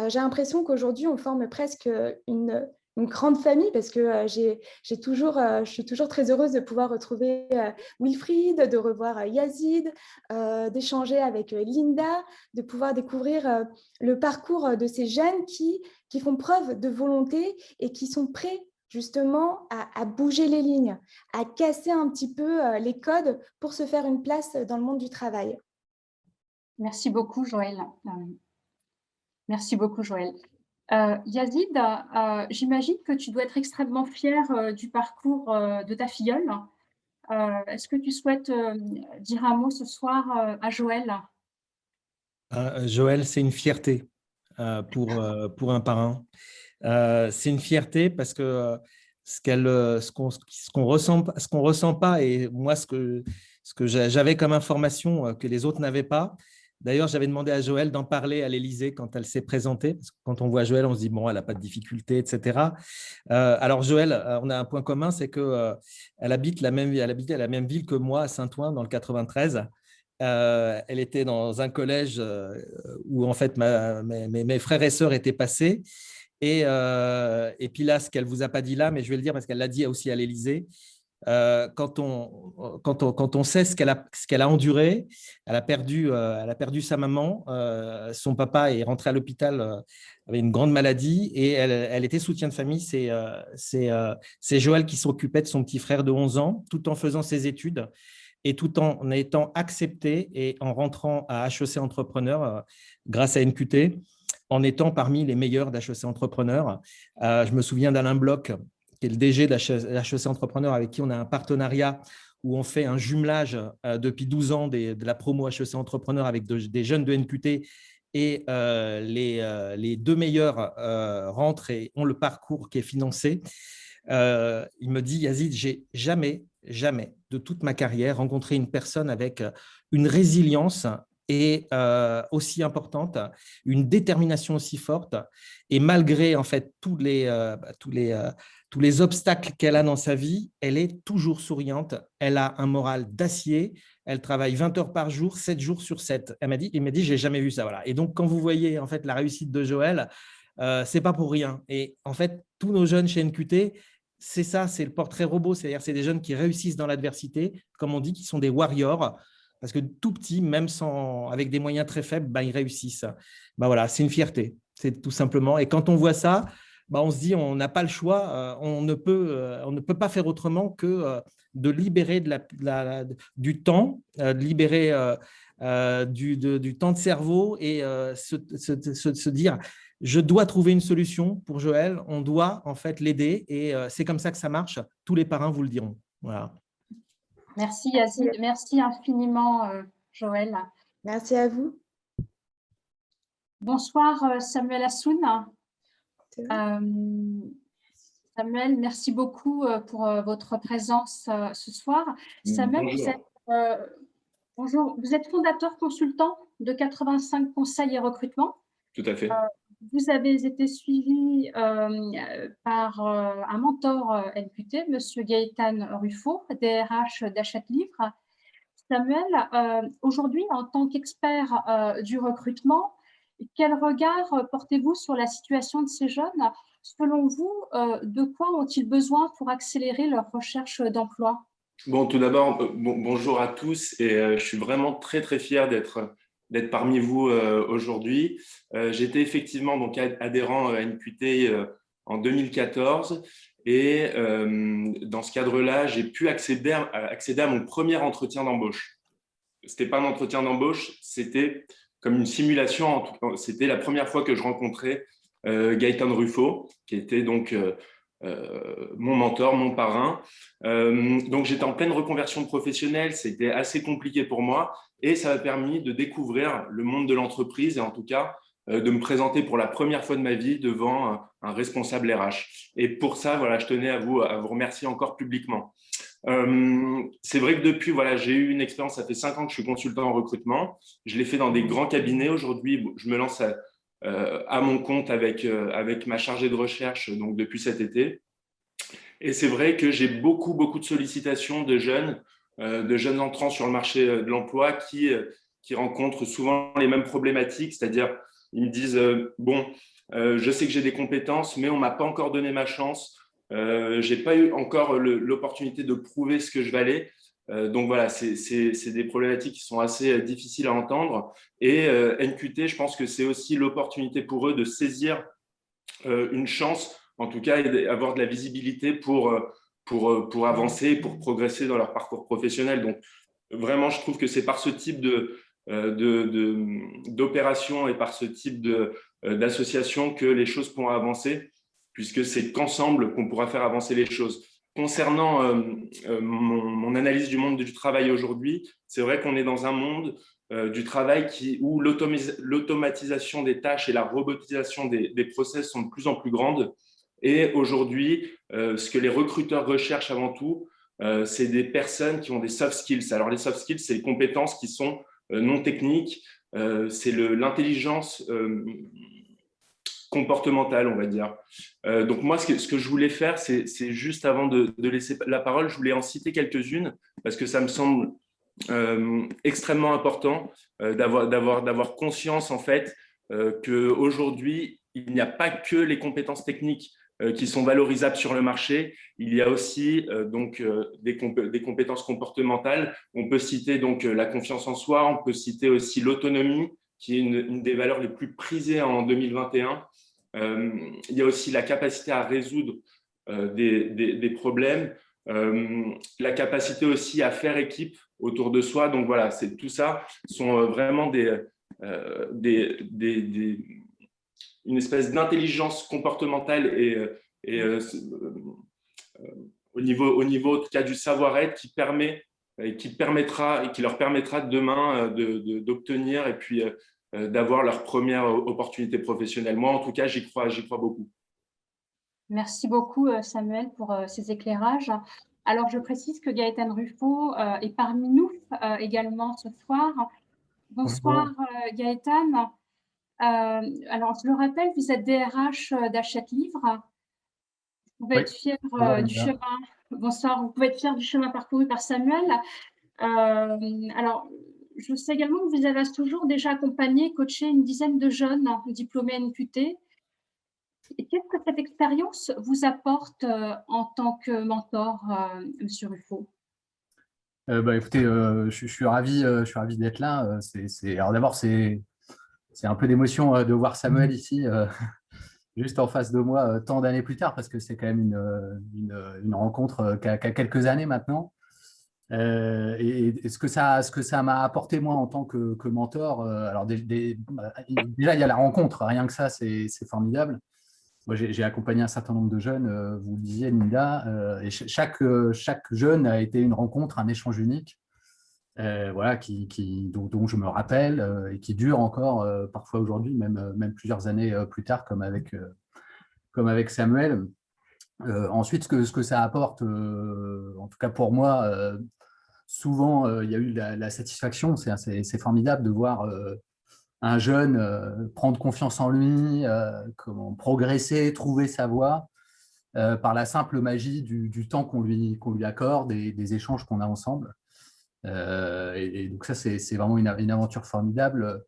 J'ai l'impression qu'aujourd'hui, on forme presque une grande famille parce que je suis toujours très heureuse de pouvoir retrouver Wilfried, de revoir Yazid, d'échanger avec Linda, de pouvoir découvrir le parcours de ces jeunes qui font preuve de volonté et qui sont prêts justement à bouger les lignes, à casser un petit peu les codes pour se faire une place dans le monde du travail. Merci beaucoup, Joël. Merci beaucoup, Joël. Yazid, j'imagine que tu dois être extrêmement fier du parcours de ta filleule. Est-ce que tu souhaites dire un mot ce soir à Joël? Joël, c'est une fierté pour un parrain. C'est une fierté parce que ce qu'on ressent pas, et moi, ce que j'avais comme information que les autres n'avaient pas. D'ailleurs, j'avais demandé à Joël d'en parler à l'Élysée quand elle s'est présentée, parce que quand on voit Joël, on se dit, bon, elle n'a pas de difficultés, etc. Alors, Joël, on a un point commun, c'est qu'elle habite la même ville que moi, à Saint-Ouen, dans le 93. Elle était dans un collège où, en fait, mes frères et sœurs étaient passés. Et puis là, ce qu'elle ne vous a pas dit là, mais je vais le dire parce qu'elle l'a dit aussi à l'Élysée, quand on sait ce qu'elle a enduré, elle a perdu sa maman, son papa est rentré à l'hôpital avec une grande maladie et elle était soutien de famille. C'est Joël qui s'occupait de son petit frère de 11 ans tout en faisant ses études et tout en étant accepté et en rentrant à HEC Entrepreneur grâce à NQT, en étant parmi les meilleurs d'HEC Entrepreneur. Je me souviens d'Alain Bloch, qui est le DG d'HEC Entrepreneur, avec qui on a un partenariat où on fait un jumelage depuis 12 ans de la promo HEC Entrepreneur avec des jeunes de NQT. Et les deux meilleurs rentrent et ont le parcours qui est financé. Il me dit, Yazid, j'ai jamais de toute ma carrière rencontré une personne avec une résilience et aussi importante, une détermination aussi forte, et malgré en fait tous les obstacles qu'elle a dans sa vie, elle est toujours souriante, elle a un moral d'acier, elle travaille 20 heures par jour, 7 jours sur 7. Il m'a dit, j'ai jamais vu ça. Voilà. Et donc, quand vous voyez en fait la réussite de Joël, c'est pas pour rien. Et en fait, tous nos jeunes chez NQT, c'est ça, c'est le portrait robot, c'est-à-dire c'est des jeunes qui réussissent dans l'adversité, comme on dit, qui sont des warriors, parce que tout petits, même avec des moyens très faibles, ils réussissent. Voilà, c'est une fierté, c'est tout simplement. Et quand on voit ça, on se dit on n'a pas le choix, on ne peut pas faire autrement que de libérer du temps, de libérer du temps de cerveau et se dire je dois trouver une solution pour Joël. On doit en fait l'aider et c'est comme ça que ça marche. Tous les parrains vous le diront. Voilà. Merci Yazid, merci infiniment Joël. Merci à vous. Bonsoir Samuel Assoun. Samuel, merci beaucoup pour votre présence ce soir. Samuel, bonjour. Vous êtes fondateur consultant de 85 conseils et recrutement. Tout à fait. Vous avez été suivi par un mentor NQT, M. Gaëtan Ruffo, DRH d'Hachette Livre. Samuel, aujourd'hui, en tant qu'expert du recrutement, quel regard portez-vous sur la situation de ces jeunes? Selon vous, de quoi ont-ils besoin pour accélérer leur recherche d'emploi? Bon, tout d'abord, bonjour à tous et je suis vraiment très très fier d'être parmi vous aujourd'hui. J'étais effectivement donc adhérent à NQT en 2014 et dans ce cadre-là, j'ai pu accéder à mon premier entretien d'embauche. C'était pas un entretien d'embauche, c'était comme une simulation. C'était la première fois que je rencontrais Gaëtan Ruffo, qui était donc mon mentor, mon parrain. Donc, j'étais en pleine reconversion professionnelle. C'était assez compliqué pour moi et ça m'a permis de découvrir le monde de l'entreprise et en tout cas de me présenter pour la première fois de ma vie devant un responsable RH. Et pour ça, voilà, je tenais à vous remercier encore publiquement. C'est vrai que depuis, voilà, j'ai eu une expérience, ça fait 5 ans que je suis consultant en recrutement. Je l'ai fait dans des grands cabinets. Aujourd'hui, je me lance à mon compte avec ma chargée de recherche donc depuis cet été. Et c'est vrai que j'ai beaucoup de sollicitations de jeunes entrants sur le marché de l'emploi qui rencontrent souvent les mêmes problématiques, c'est-à-dire ils me disent bon, je sais que j'ai des compétences, mais on m'a pas encore donné ma chance. J'ai pas eu encore l'opportunité de prouver ce que je valais. Donc voilà, c'est des problématiques qui sont assez difficiles à entendre. Et NQT, je pense que c'est aussi l'opportunité pour eux de saisir une chance, en tout cas, et d'avoir de la visibilité pour avancer, pour progresser dans leur parcours professionnel. Donc vraiment, je trouve que c'est par ce type d'opération et par ce type d'association que les choses pourront avancer, puisque c'est qu'ensemble qu'on pourra faire avancer les choses. Concernant mon analyse du monde du travail aujourd'hui, c'est vrai qu'on est dans un monde du travail où l'automatisation des tâches et la robotisation des process sont de plus en plus grandes. Et aujourd'hui, ce que les recruteurs recherchent avant tout, c'est des personnes qui ont des soft skills. Alors, les soft skills, c'est les compétences qui sont non techniques, c'est l'intelligence comportementale, on va dire. Donc moi, ce que je voulais faire, c'est juste avant de laisser la parole, je voulais en citer quelques-unes parce que ça me semble extrêmement important d'avoir conscience en fait qu'aujourd'hui, il n'y a pas que les compétences techniques qui sont valorisables sur le marché. Il y a aussi des compétences comportementales. On peut citer donc la confiance en soi, on peut citer aussi l'autonomie, qui est une des valeurs les plus prisées en 2021. Il y a aussi la capacité à résoudre des problèmes, la capacité aussi à faire équipe autour de soi. Donc voilà, tout ça sont vraiment une espèce d'intelligence comportementale et au niveau en tout cas, du savoir-être qui leur permettra demain d'obtenir et puis d'avoir leur première opportunité professionnelle. Moi, en tout cas, j'y crois beaucoup. Merci beaucoup, Samuel, pour ces éclairages. Alors, je précise que Gaëtan Ruffo est parmi nous également ce soir. Bonsoir, Gaëtan. Alors, je le rappelle, vous êtes DRH d'Hachette Livre. Vous pouvez être fier du chemin. Bonsoir, vous pouvez être fier du chemin parcouru par Samuel. Alors, je sais également que vous avez toujours déjà accompagné, coaché une dizaine de jeunes diplômés NQT. Et qu'est-ce que cette expérience vous apporte en tant que mentor, Monsieur Ruffo? Écoutez, je suis ravi d'être là. Alors d'abord, c'est un peu d'émotion de voir Samuel ici, juste en face de moi, tant d'années plus tard, parce que c'est quand même une rencontre qui a quelques années maintenant. Et ce que ça m'a apporté, moi, en tant que mentor, alors déjà, il y a la rencontre, rien que ça, c'est formidable. Moi, j'ai accompagné un certain nombre de jeunes, vous le disiez, Linda, et chaque jeune a été une rencontre, un échange unique, voilà, dont je me rappelle et qui dure encore parfois aujourd'hui, même plusieurs années plus tard, comme avec Samuel. Ensuite, ce que ça apporte, en tout cas pour moi, souvent, il y a eu la satisfaction. C'est formidable de voir un jeune prendre confiance en lui, comment progresser, trouver sa voie par la simple magie du temps qu'on lui accorde et des échanges qu'on a ensemble. Et donc ça, c'est vraiment une aventure formidable.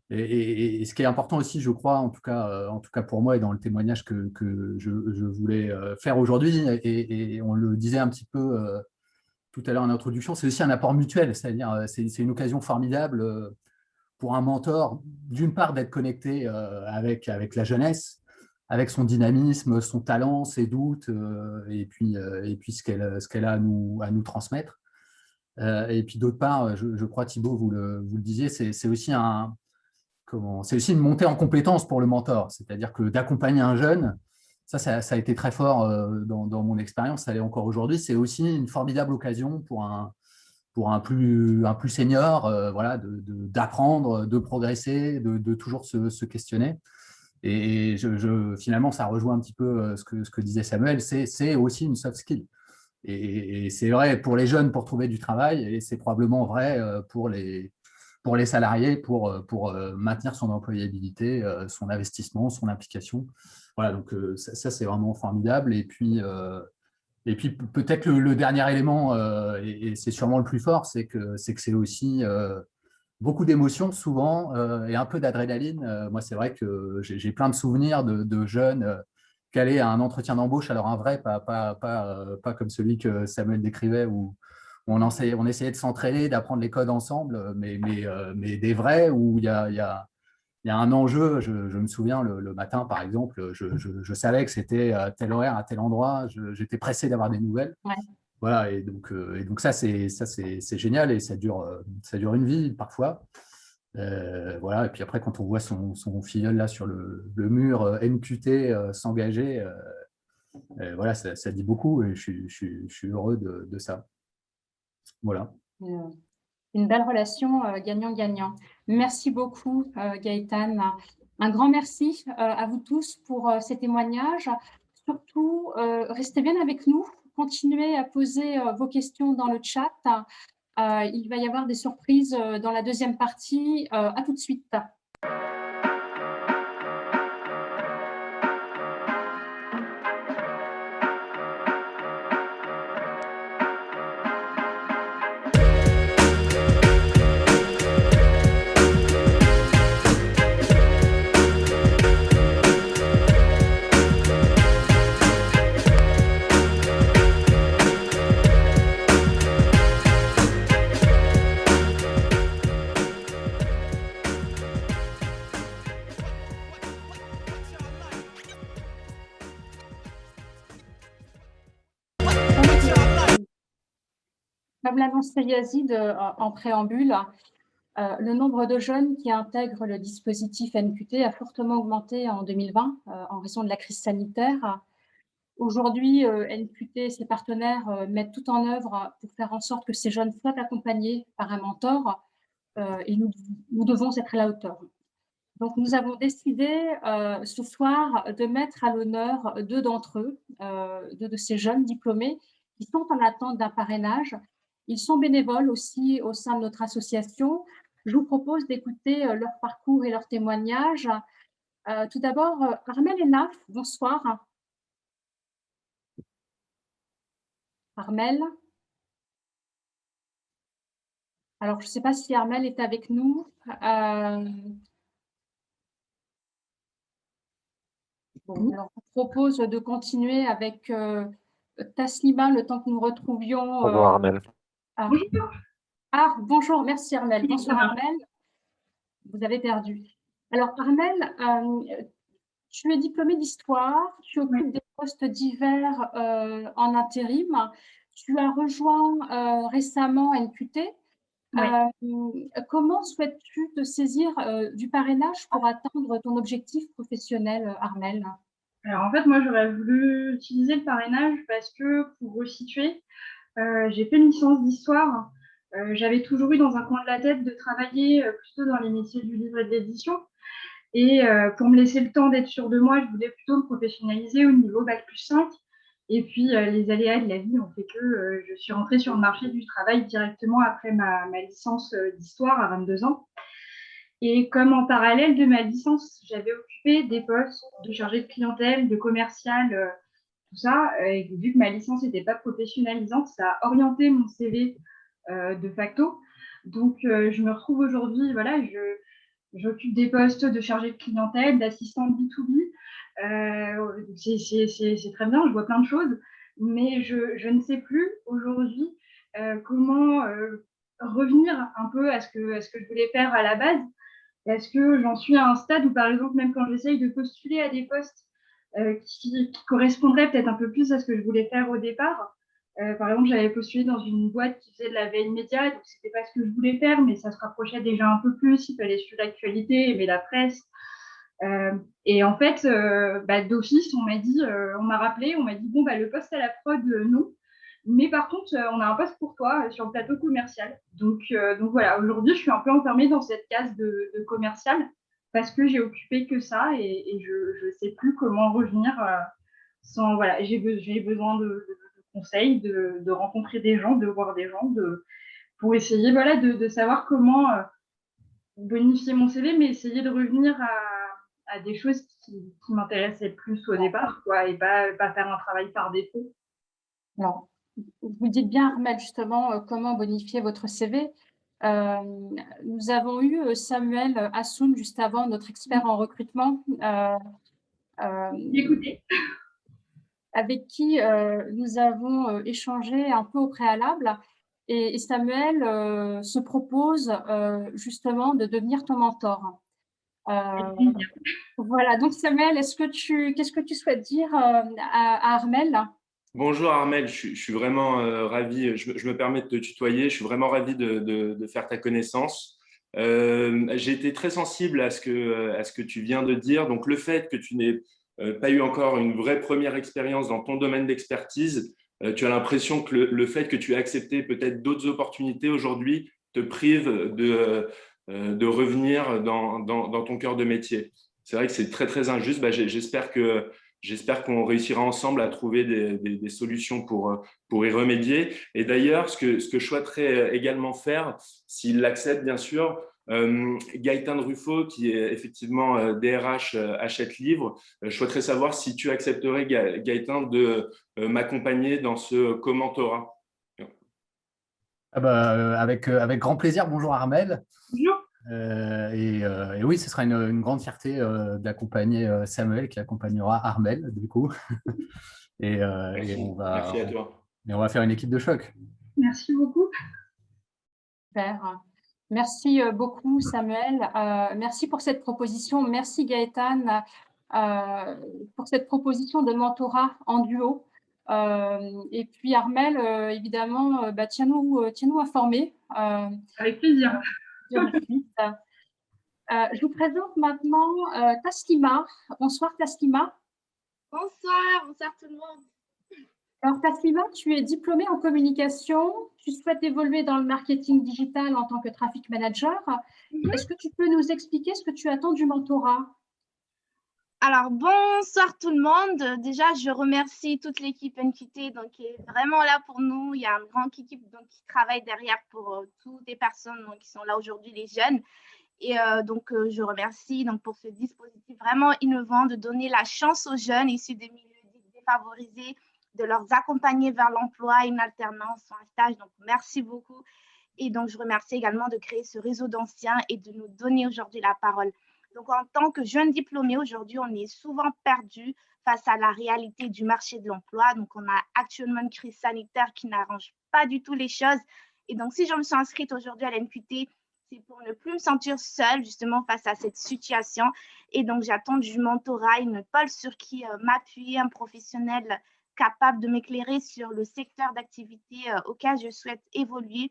Et ce qui est important aussi, je crois, en tout cas pour moi et dans le témoignage que je voulais faire aujourd'hui, et on le disait un petit peu tout à l'heure en introduction, c'est aussi un apport mutuel, c'est-à-dire c'est une occasion formidable pour un mentor, d'une part, d'être connecté avec la jeunesse, avec son dynamisme, son talent, ses doutes, et puis ce qu'elle a à nous transmettre. Et puis d'autre part, je crois, Thibaut, vous le disiez, c'est aussi une montée en compétence pour le mentor, c'est-à-dire que d'accompagner un jeune, ça a été très fort dans mon expérience, ça l'est encore aujourd'hui, c'est aussi une formidable occasion pour un plus senior, voilà, d'apprendre, de progresser, de toujours se questionner. Et finalement, ça rejoint un petit peu ce que disait Samuel, c'est aussi une soft skill. Et c'est vrai pour les jeunes pour trouver du travail, et c'est probablement vrai pour les salariés pour maintenir son employabilité, son investissement, son implication. Voilà, donc ça c'est vraiment formidable. Et puis peut-être le dernier élément, et c'est sûrement le plus fort, c'est que c'est aussi beaucoup d'émotions souvent et un peu d'adrénaline. Moi, c'est vrai que j'ai plein de souvenirs de jeunes qui allaient à un entretien d'embauche, alors un vrai, pas comme celui que Samuel décrivait, où on essayait de s'entraîner, d'apprendre les codes ensemble, mais des vrais où il y a un enjeu. Je me souviens le matin, par exemple, je savais que c'était à tel horaire, à tel endroit, j'étais pressé d'avoir des nouvelles. Ouais. Voilà, et donc ça c'est génial, et ça dure une vie parfois. Voilà, et puis après, quand on voit son filleul là sur le mur NQT s'engager, voilà, ça dit beaucoup, et je suis heureux de ça. Voilà. Une belle relation gagnant-gagnant. Merci beaucoup, Gaëtan. Un grand merci à vous tous pour ces témoignages. Surtout, restez bien avec nous. Continuez à poser vos questions dans le chat. Il va y avoir des surprises dans la deuxième partie. À tout de suite. Comme l'annonçait Yazid en préambule, le nombre de jeunes qui intègrent le dispositif NQT a fortement augmenté en 2020 en raison de la crise sanitaire. Aujourd'hui, NQT et ses partenaires mettent tout en œuvre pour faire en sorte que ces jeunes soient accompagnés par un mentor, et nous devons être à la hauteur. Donc, nous avons décidé ce soir de mettre à l'honneur deux d'entre eux, deux de ces jeunes diplômés qui sont en attente d'un parrainage. Ils sont bénévoles aussi au sein de notre association. Je vous propose d'écouter leur parcours et leurs témoignages. Tout d'abord, Armel et Naf, bonsoir. Armel. Alors, je ne sais pas si Armel est avec nous. Bon, alors, je vous propose de continuer avec Taslima, le temps que nous retrouvions. Bonjour Armel. Bonjour, merci Armel. Bonsoir Armel. Vous avez perdu. Alors Armel, tu es diplômé d'histoire, tu occupes des postes divers en intérim. Tu as rejoint récemment NQT. Oui. Comment souhaites-tu te saisir du parrainage pour atteindre ton objectif professionnel, Armelle? Alors en fait, moi, j'aurais voulu utiliser le parrainage parce que, pour resituer, j'ai fait une licence d'histoire. J'avais toujours eu dans un coin de la tête de travailler plutôt dans les métiers du livre et de l'édition. Et pour me laisser le temps d'être sûre de moi, je voulais plutôt me professionnaliser au niveau Bac+5. Et puis, les aléas de la vie ont fait que je suis rentrée sur le marché du travail directement après ma licence d'histoire à 22 ans. Et comme en parallèle de ma licence, j'avais occupé des postes de chargé de clientèle, de commercial, tout ça, et vu que ma licence n'était pas professionnalisante, ça a orienté mon CV de facto. Donc, je me retrouve aujourd'hui, voilà, j'occupe des postes de chargé de clientèle, d'assistante B2B. C'est très bien, je vois plein de choses, mais je ne sais plus aujourd'hui comment revenir un peu à ce que je voulais faire à la base, parce que j'en suis à un stade où, par exemple, même quand j'essaye de postuler à des postes qui correspondraient peut-être un peu plus à ce que je voulais faire au départ. Par exemple, j'avais postulé dans une boîte qui faisait de la veille média, donc c'était pas ce que je voulais faire, mais ça se rapprochait déjà un peu plus. Il fallait suivre l'actualité, aimer la presse. Et en fait, d'office, on m'a rappelé, on m'a dit bon, le poste à la prod, non. Mais par contre, on a un poste pour toi sur le plateau commercial. Donc voilà, aujourd'hui, je suis un peu enfermée dans cette case de commercial parce que j'ai occupé que ça et je ne sais plus comment revenir sans. Voilà, j'ai besoin de conseils, de rencontrer des gens, de voir des gens, pour essayer de savoir comment bonifier mon CV, mais essayer de revenir à des choses qui m'intéressaient plus au départ, quoi, et pas faire un travail par défaut. Alors, vous dites bien, Armelle, justement, comment bonifier votre CV. Nous avons eu Samuel Assoun juste avant, notre expert en recrutement, Écoutez. Avec qui nous avons échangé un peu au préalable. Et Samuel se propose justement de devenir ton mentor. Voilà, donc Samuel, qu'est-ce que tu souhaites dire à Armelle? Bonjour Armelle, je suis vraiment ravi, je me permets de te tutoyer, je suis vraiment ravi de faire ta connaissance. J'ai été très sensible à ce que tu viens de dire. Donc le fait que tu n'aies pas eu encore une vraie première expérience dans ton domaine d'expertise, tu as l'impression que le fait que tu aies accepté peut-être d'autres opportunités aujourd'hui te prive de revenir dans ton cœur de métier. C'est vrai que c'est très très injuste. J'espère qu'on réussira ensemble à trouver des solutions pour y remédier. Et d'ailleurs, ce que je souhaiterais également faire, s'il l'accepte bien sûr, Gaëtan Ruffo, qui est effectivement DRH Hachette Livre, je souhaiterais savoir si tu accepterais, Gaëtan, de m'accompagner dans ce commentorat. Avec grand plaisir. Bonjour Armelle. Bonjour. Et oui, ce sera une grande fierté d'accompagner Samuel qui accompagnera Armelle, du coup. Merci. Merci à toi. Et on va faire une équipe de choc. Merci beaucoup. Super. Merci beaucoup, Samuel. Merci pour cette proposition. Merci, Gaëtan, pour cette proposition de mentorat en duo. Et puis, Armelle, évidemment, tiens-nous informés. Avec plaisir. De la suite. Je vous présente maintenant Taslima. Bonsoir, Taslima. Bonsoir tout le monde. Alors, Taslima, tu es diplômée en communication. Tu souhaites évoluer dans le marketing digital en tant que traffic manager. Est-ce que tu peux nous expliquer ce que tu attends du mentorat? Alors, bonsoir tout le monde. Déjà, je remercie toute l'équipe NQT qui est vraiment là pour nous. Il y a une grande équipe qui travaille derrière pour toutes les personnes qui sont là aujourd'hui, les jeunes. Et je remercie pour ce dispositif vraiment innovant de donner la chance aux jeunes issus des milieux défavorisés, de leur accompagner vers l'emploi, une alternance, un stage. Donc, merci beaucoup. Et donc, je remercie également de créer ce réseau d'anciens et de nous donner aujourd'hui la parole. Donc, en tant que jeune diplômé, aujourd'hui, on est souvent perdu face à la réalité du marché de l'emploi. Donc, on a actuellement une crise sanitaire qui n'arrange pas du tout les choses. Et donc, si je me suis inscrite aujourd'hui à l'NQT, c'est pour ne plus me sentir seule, justement, face à cette situation. Et donc, j'attends du mentorat, une pôle sur qui m'appuyer, un professionnel capable de m'éclairer sur le secteur d'activité auquel je souhaite évoluer,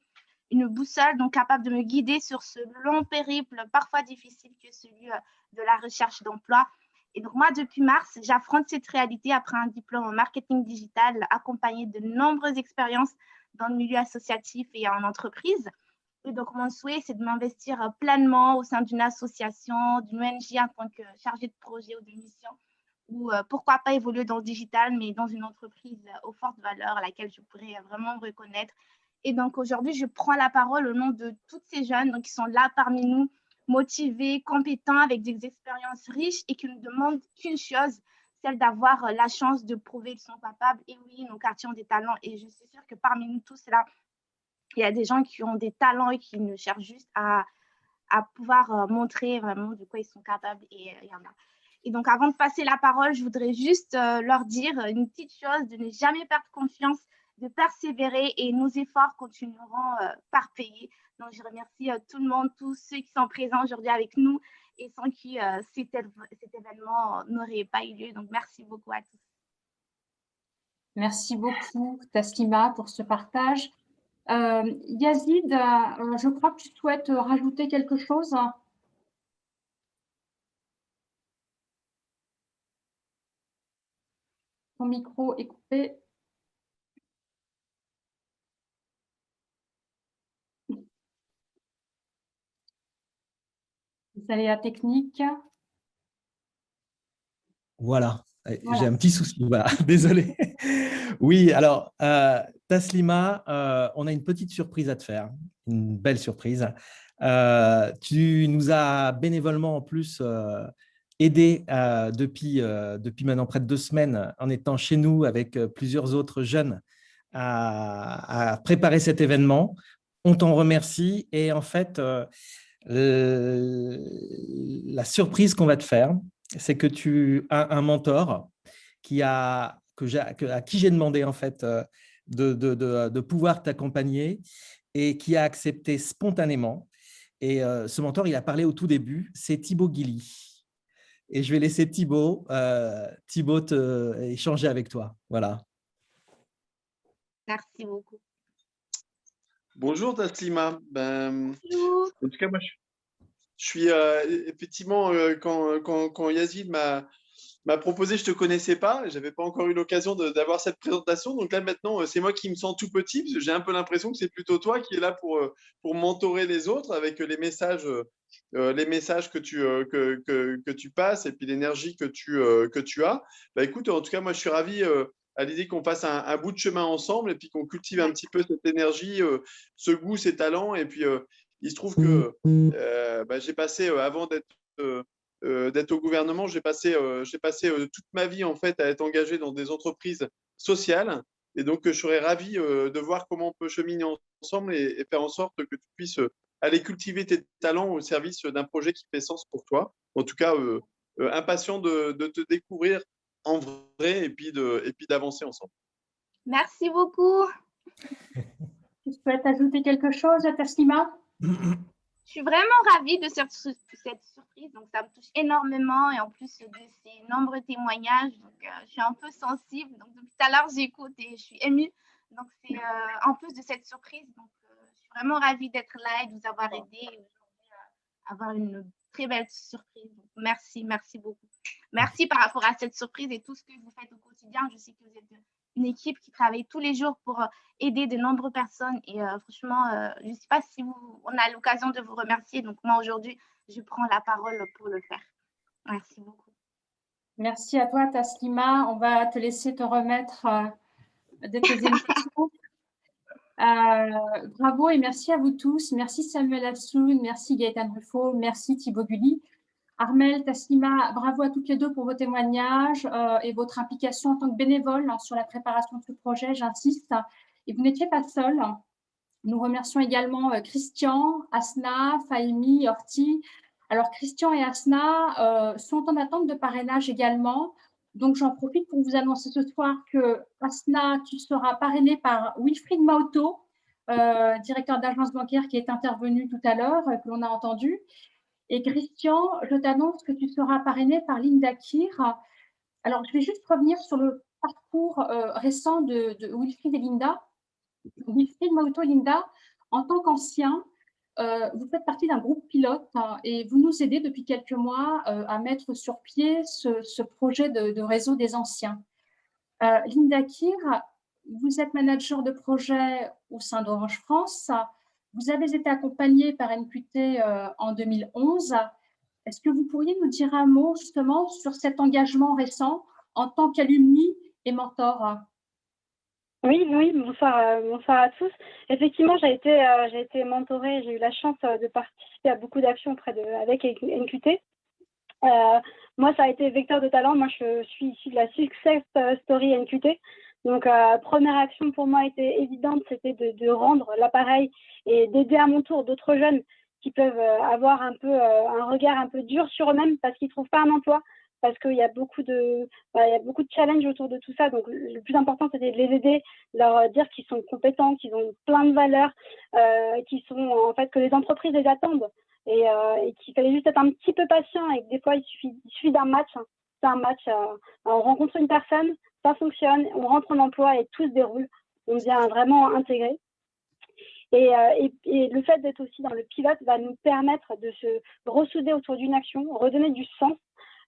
une boussole donc capable de me guider sur ce long périple parfois difficile que celui de la recherche d'emploi. Et donc moi, depuis mars, j'affronte cette réalité après un diplôme en marketing digital accompagné de nombreuses expériences dans le milieu associatif et en entreprise. Et donc mon souhait, c'est de m'investir pleinement au sein d'une association, d'une ONG en tant que chargée de projet ou de mission, ou pourquoi pas évoluer dans le digital, mais dans une entreprise aux fortes valeurs à laquelle je pourrais vraiment me reconnaître. Et donc aujourd'hui, je prends la parole au nom de toutes ces jeunes donc, qui sont là parmi nous, motivés, compétents, avec des expériences riches et qui ne demandent qu'une chose, celle d'avoir la chance de prouver qu'ils sont capables. Et oui, nos quartiers ont des talents et je suis sûre que parmi nous tous là, il y a des gens qui ont des talents et qui ne cherchent juste à pouvoir montrer vraiment de quoi ils sont capables et il y en a. Et donc, avant de passer la parole, je voudrais juste leur dire une petite chose, de ne jamais perdre confiance, de persévérer et nos efforts continueront par payer. Donc, je remercie tout le monde, tous ceux qui sont présents aujourd'hui avec nous et sans qui cet événement n'aurait pas eu lieu. Donc, merci beaucoup à tous. Merci beaucoup, Taslima, pour ce partage. Yazid, je crois que tu souhaites rajouter quelque chose. Ton micro est coupé. Vous allez à technique. Voilà, j'ai un petit souci. Voilà, désolé. Oui, alors, Taslima, on a une petite surprise à te faire, une belle surprise. Tu nous as bénévolement en plus aidé depuis maintenant près de 2 semaines en étant chez nous avec plusieurs autres jeunes à préparer cet événement. On t'en remercie et en fait, la surprise qu'on va te faire, c'est que tu as un mentor à qui j'ai demandé en fait de pouvoir t'accompagner et qui a accepté spontanément. Et ce mentor, il a parlé au tout début, c'est Thibaut Guilly. Et je vais laisser Thibaut échanger avec toi. Voilà. Merci beaucoup. Bonjour Taslima. Bonjour. En tout cas, moi, je suis effectivement, quand Yazid m'a proposé, je ne te connaissais pas, je n'avais pas encore eu l'occasion d'avoir cette présentation. Donc là, maintenant, c'est moi qui me sens tout petit, parce que j'ai un peu l'impression que c'est plutôt toi qui es là pour mentorer les autres avec les messages que tu passes et puis l'énergie que tu as. Bah, écoute, en tout cas, moi, je suis ravi à l'idée qu'on fasse un bout de chemin ensemble et puis qu'on cultive un petit peu cette énergie, ce goût, ces talents. Et puis, il se trouve que j'ai passé, avant d'être au gouvernement, j'ai passé toute ma vie en fait à être engagé dans des entreprises sociales. Et donc, je serais ravi de voir comment on peut cheminer ensemble et faire en sorte que tu puisses aller cultiver tes talents au service d'un projet qui fait sens pour toi. En tout cas, impatient de te découvrir en vrai et puis d'avancer ensemble. Merci beaucoup. Tu souhaites ajouter quelque chose, Taslima? Je suis vraiment ravie de cette surprise, donc ça me touche énormément et en plus de ces nombreux témoignages, donc je suis un peu sensible, donc depuis tout à l'heure j'écoute et je suis émue, donc c'est en plus de cette surprise, donc je suis vraiment ravie d'être là et de vous avoir aidé et aujourd'hui avoir une très belle surprise. Donc, merci beaucoup. Merci par rapport à cette surprise et tout ce que vous faites au quotidien. Je sais que vous êtes une équipe qui travaille tous les jours pour aider de nombreuses personnes. Et franchement, je ne sais pas si on a l'occasion de vous remercier. Donc moi, aujourd'hui, je prends la parole pour le faire. Merci beaucoup. Merci à toi, Taslima. On va te laisser te remettre de tes émotions. Bravo et merci à vous tous. Merci Samuel Assoun, merci Gaëtan Ruffo, merci Thibaut Guilly. Armel, Taslima, bravo à toutes les deux pour vos témoignages et votre implication en tant que bénévole sur la préparation de ce projet, j'insiste. Et vous n'étiez pas seuls. Nous remercions également Christian, Asna, Fahimi, Orti. Alors, Christian et Asna sont en attente de parrainage également. Donc, j'en profite pour vous annoncer ce soir que, Asna, tu seras parrainée par Wilfried Mauto, directeur d'agence bancaire qui est intervenu tout à l'heure, que l'on a entendu. Et Christian, je t'annonce que tu seras parrainé par Linda Kir. Alors, je vais juste revenir sur le parcours récent de Wilfried et Linda. Wilfried, Maoto, Linda, en tant qu'ancien, vous faites partie d'un groupe pilote et vous nous aidez depuis quelques mois à mettre sur pied ce projet de réseau des anciens. Linda Kir, vous êtes manager de projet au sein d'Orange France. Vous avez été accompagnée par NQT en 2011. Est-ce que vous pourriez nous dire un mot justement sur cet engagement récent en tant qu'alumni et mentor? Oui, bonsoir à tous. Effectivement, j'ai été mentorée, j'ai eu la chance de participer à beaucoup d'actions avec NQT. Moi, ça a été vecteur de talent. Moi, je suis issue de la Success Story NQT. Donc, première action pour moi était évidente, c'était de rendre l'appareil et d'aider à mon tour d'autres jeunes qui peuvent avoir un regard un peu dur sur eux-mêmes parce qu'ils ne trouvent pas un emploi, parce qu'il y a beaucoup de challenges autour de tout ça. Donc, le plus important, c'était de les aider, leur dire qu'ils sont compétents, qu'ils ont plein de valeurs, que les entreprises les attendent et qu'il fallait juste être un petit peu patient et que des fois, il suffit d'un match. C'est un match, on rencontre une personne, ça fonctionne, on rentre en emploi et tout se déroule. On vient vraiment intégrer. Et le fait d'être aussi dans le pilote va nous permettre de se ressouder autour d'une action, redonner du sens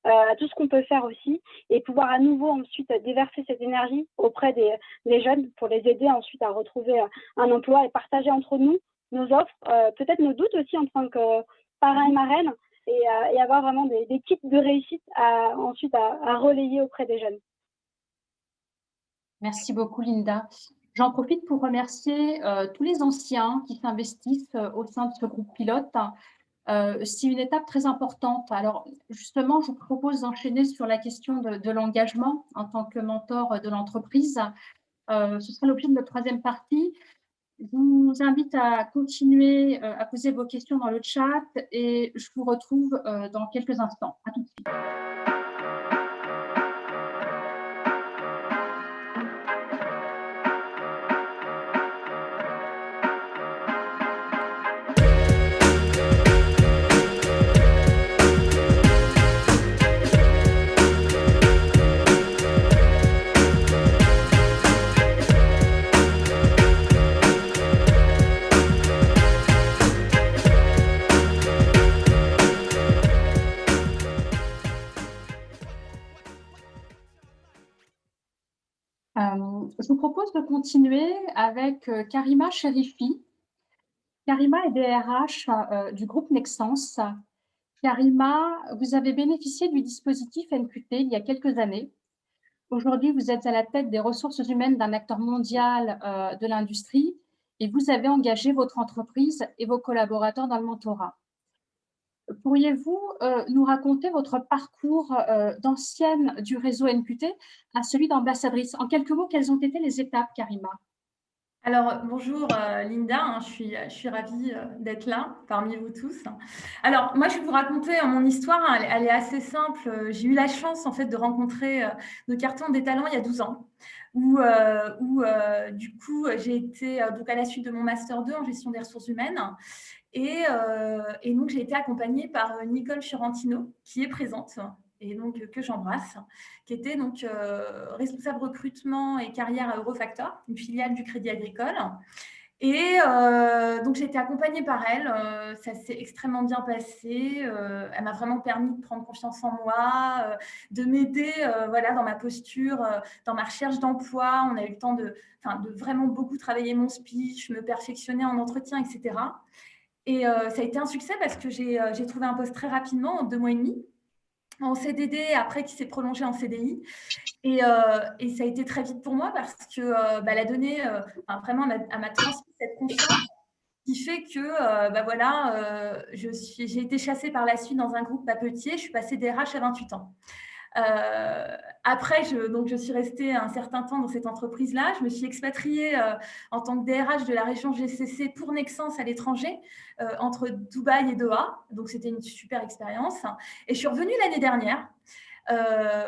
à tout ce qu'on peut faire aussi et pouvoir à nouveau ensuite déverser cette énergie auprès des jeunes pour les aider ensuite à retrouver un emploi et partager entre nous nos offres, peut-être nos doutes aussi en tant que parrain et marraine et avoir vraiment des kits de réussite ensuite à relayer auprès des jeunes. Merci beaucoup, Linda. J'en profite pour remercier tous les anciens qui s'investissent au sein de ce groupe pilote. C'est une étape très importante. Alors, justement, je vous propose d'enchaîner sur la question de l'engagement en tant que mentor de l'entreprise. Ce sera l'objet de notre troisième partie. Je vous invite à continuer à poser vos questions dans le chat et je vous retrouve dans quelques instants. À tout de suite. Je vous propose de continuer avec Karima Cherifi. Karima est DRH du groupe Nexens. Karima, vous avez bénéficié du dispositif NQT il y a quelques années. Aujourd'hui, vous êtes à la tête des ressources humaines d'un acteur mondial de l'industrie et vous avez engagé votre entreprise et vos collaborateurs dans le mentorat. Pourriez-vous nous raconter votre parcours d'ancienne du réseau NQT à celui d'ambassadrice? En quelques mots, quelles ont été les étapes, Karima? Alors, bonjour Linda, je suis ravie d'être là parmi vous tous. Alors, moi, je vais vous raconter mon histoire, elle est assez simple. J'ai eu la chance, en fait, de rencontrer le carton des talents il y a 12 ans, où du coup, j'ai été donc à la suite de mon Master 2 en gestion des ressources humaines. Et donc, j'ai été accompagnée par Nicole Fiorentino, qui est présente, et donc que j'embrasse, qui était donc responsable recrutement et carrière à Eurofactor, une filiale du Crédit Agricole. Et donc, j'ai été accompagnée par elle. Ça s'est extrêmement bien passé. Elle m'a vraiment permis de prendre confiance en moi, de m'aider voilà, dans ma posture, dans ma recherche d'emploi. On a eu le temps de vraiment beaucoup travailler mon speech, me perfectionner en entretien, etc. Et ça a été un succès parce que j'ai trouvé un poste très rapidement, en 2 mois et demi, en CDD, après qui s'est prolongé en CDI. Et ça a été très vite pour moi parce que elle a donné, vraiment, elle m'a transmis cette confiance qui fait que voilà, j'ai été chassée par la suite dans un groupe papetier. Je suis passée DRH à 28 ans. Après, je suis restée un certain temps dans cette entreprise-là. Je me suis expatriée en tant que DRH de la région GCC pour Nexens à l'étranger, entre Dubaï et Doha. Donc, c'était une super expérience. Et je suis revenue l'année dernière,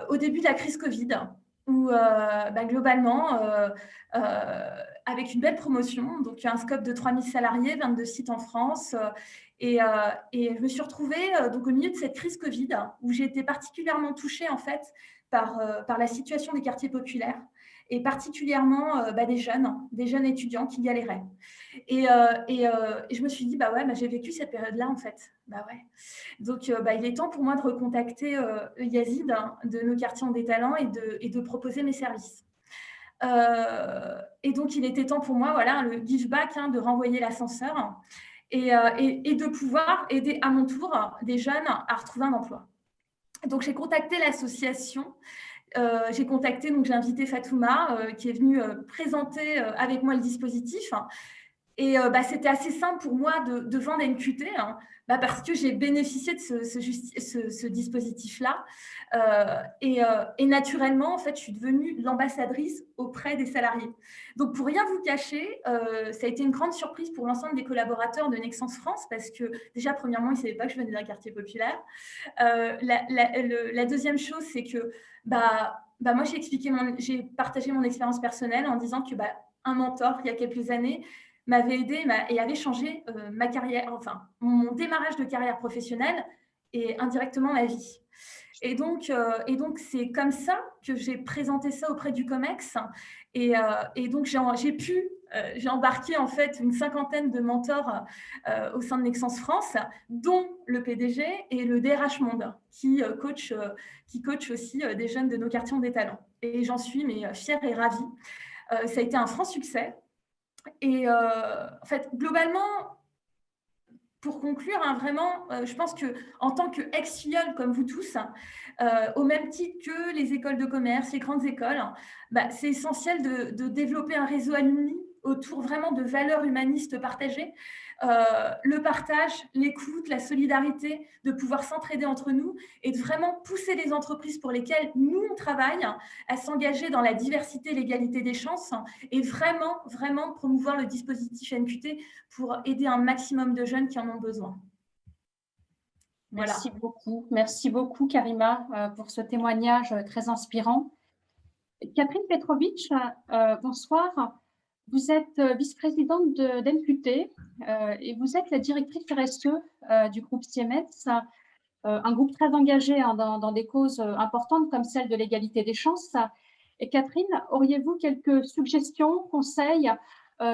au début de la crise Covid, où globalement, avec une belle promotion, donc un scope de 3000 salariés, 22 sites en France, Et je me suis retrouvée donc, au milieu de cette crise Covid, où j'ai été particulièrement touchée en fait, par la situation des quartiers populaires, et particulièrement des jeunes étudiants qui galéraient. Et je me suis dit, bah ouais, j'ai vécu cette période-là en fait. Bah ouais. Donc, il est temps pour moi de recontacter Yazid de nos quartiers en détalent et de proposer mes services. Et donc, il était temps pour moi, voilà, le give back, de renvoyer l'ascenseur et de pouvoir aider à mon tour des jeunes à retrouver un emploi. Donc, j'ai contacté l'association. J'ai invité Fatouma qui est venue présenter avec moi le dispositif. Et c'était assez simple pour moi de vendre NQT parce que j'ai bénéficié de ce dispositif-là. Et naturellement, en fait, je suis devenue l'ambassadrice auprès des salariés. Donc, pour rien vous cacher, ça a été une grande surprise pour l'ensemble des collaborateurs de Nexence France parce que déjà, premièrement, ils ne savaient pas que je venais d'un quartier populaire. La deuxième chose, c'est que moi, j'ai partagé mon expérience personnelle en disant que un mentor, il y a quelques années, m'avait aidé et avait changé ma carrière, enfin, mon démarrage de carrière professionnelle et indirectement ma vie. Et donc, c'est comme ça que j'ai présenté ça auprès du COMEX. Et donc, j'ai embarqué en fait une 50aine de mentors au sein de Nexence France, dont le PDG et le DRH Monde, qui coach aussi des jeunes de nos quartiers en détalent. Et j'en suis fière et ravie. Ça a été un franc succès. Et en fait, globalement, pour conclure, vraiment, je pense qu'en tant qu'ex-filleule comme vous tous, au même titre que les écoles de commerce, les grandes écoles, c'est essentiel de développer un réseau alumni autour vraiment de valeurs humanistes partagées, le partage, l'écoute, la solidarité, de pouvoir s'entraider entre nous et de vraiment pousser les entreprises pour lesquelles nous, on travaille à s'engager dans la diversité et l'égalité des chances et vraiment, vraiment promouvoir le dispositif NQT pour aider un maximum de jeunes qui en ont besoin. Voilà. Merci beaucoup Karima pour ce témoignage très inspirant. Catherine Petrovic, bonsoir. Vous êtes vice-présidente d'NQT et vous êtes la directrice RSE du groupe Siemens, un groupe très engagé dans des causes importantes comme celle de l'égalité des chances. Et Catherine, auriez-vous quelques suggestions, conseils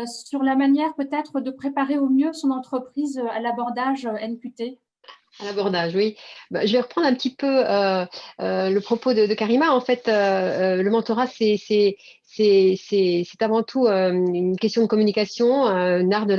sur la manière peut-être de préparer au mieux son entreprise à l'abordage NQT ? À l'abordage, oui. Je vais reprendre un petit peu le propos de Karima. En fait, le mentorat, c'est avant tout une question de communication, l'art de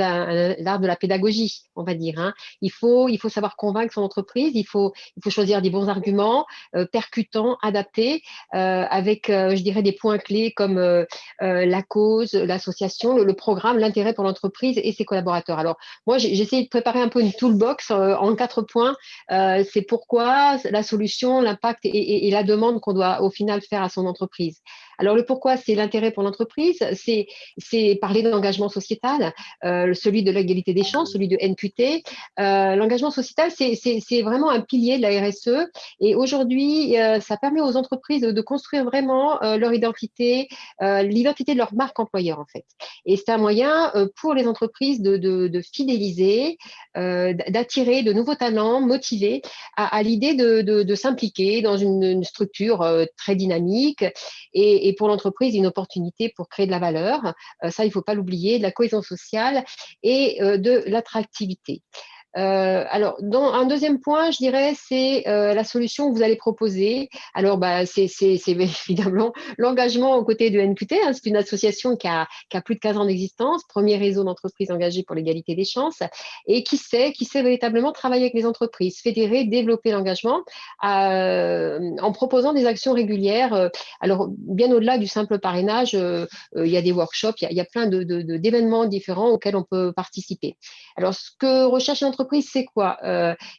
la pédagogie, on va dire. Hein. Il faut savoir convaincre son entreprise, il faut choisir des bons arguments, percutants, adaptés, avec, je dirais, des points clés comme la cause, l'association, le programme, l'intérêt pour l'entreprise et ses collaborateurs. Alors, moi, j'ai essayé de préparer un peu une toolbox en 4 points. C'est pourquoi, la solution, l'impact et la demande qu'on doit au final faire à son entreprise. Alors, le pourquoi, c'est l'intérêt pour l'entreprise, c'est parler d'engagement sociétal, celui de l'égalité des chances, celui de NQT. L'engagement sociétal, c'est vraiment un pilier de la RSE et aujourd'hui, ça permet aux entreprises de construire vraiment leur identité, l'identité de leur marque employeur en fait. Et c'est un moyen pour les entreprises de fidéliser, d'attirer de nouveaux talents motivés à l'idée de s'impliquer dans une structure très dynamique et pour l'entreprise, une opportunité pour créer de la valeur. Ça, il ne faut pas l'oublier, de la cohésion sociale et de l'attractivité. Alors, dans un deuxième point, je dirais, c'est la solution que vous allez proposer. Alors, c'est évidemment l'engagement aux côtés de NQT. Hein, c'est une association qui a plus de 15 ans d'existence, premier réseau d'entreprises engagées pour l'égalité des chances et qui sait véritablement travailler avec les entreprises, fédérer, développer l'engagement en proposant des actions régulières. Alors, bien au-delà du simple parrainage, il y a des workshops, il y a plein d'événements différents auxquels on peut participer. Alors, ce que recherche l'entreprise, c'est quoi?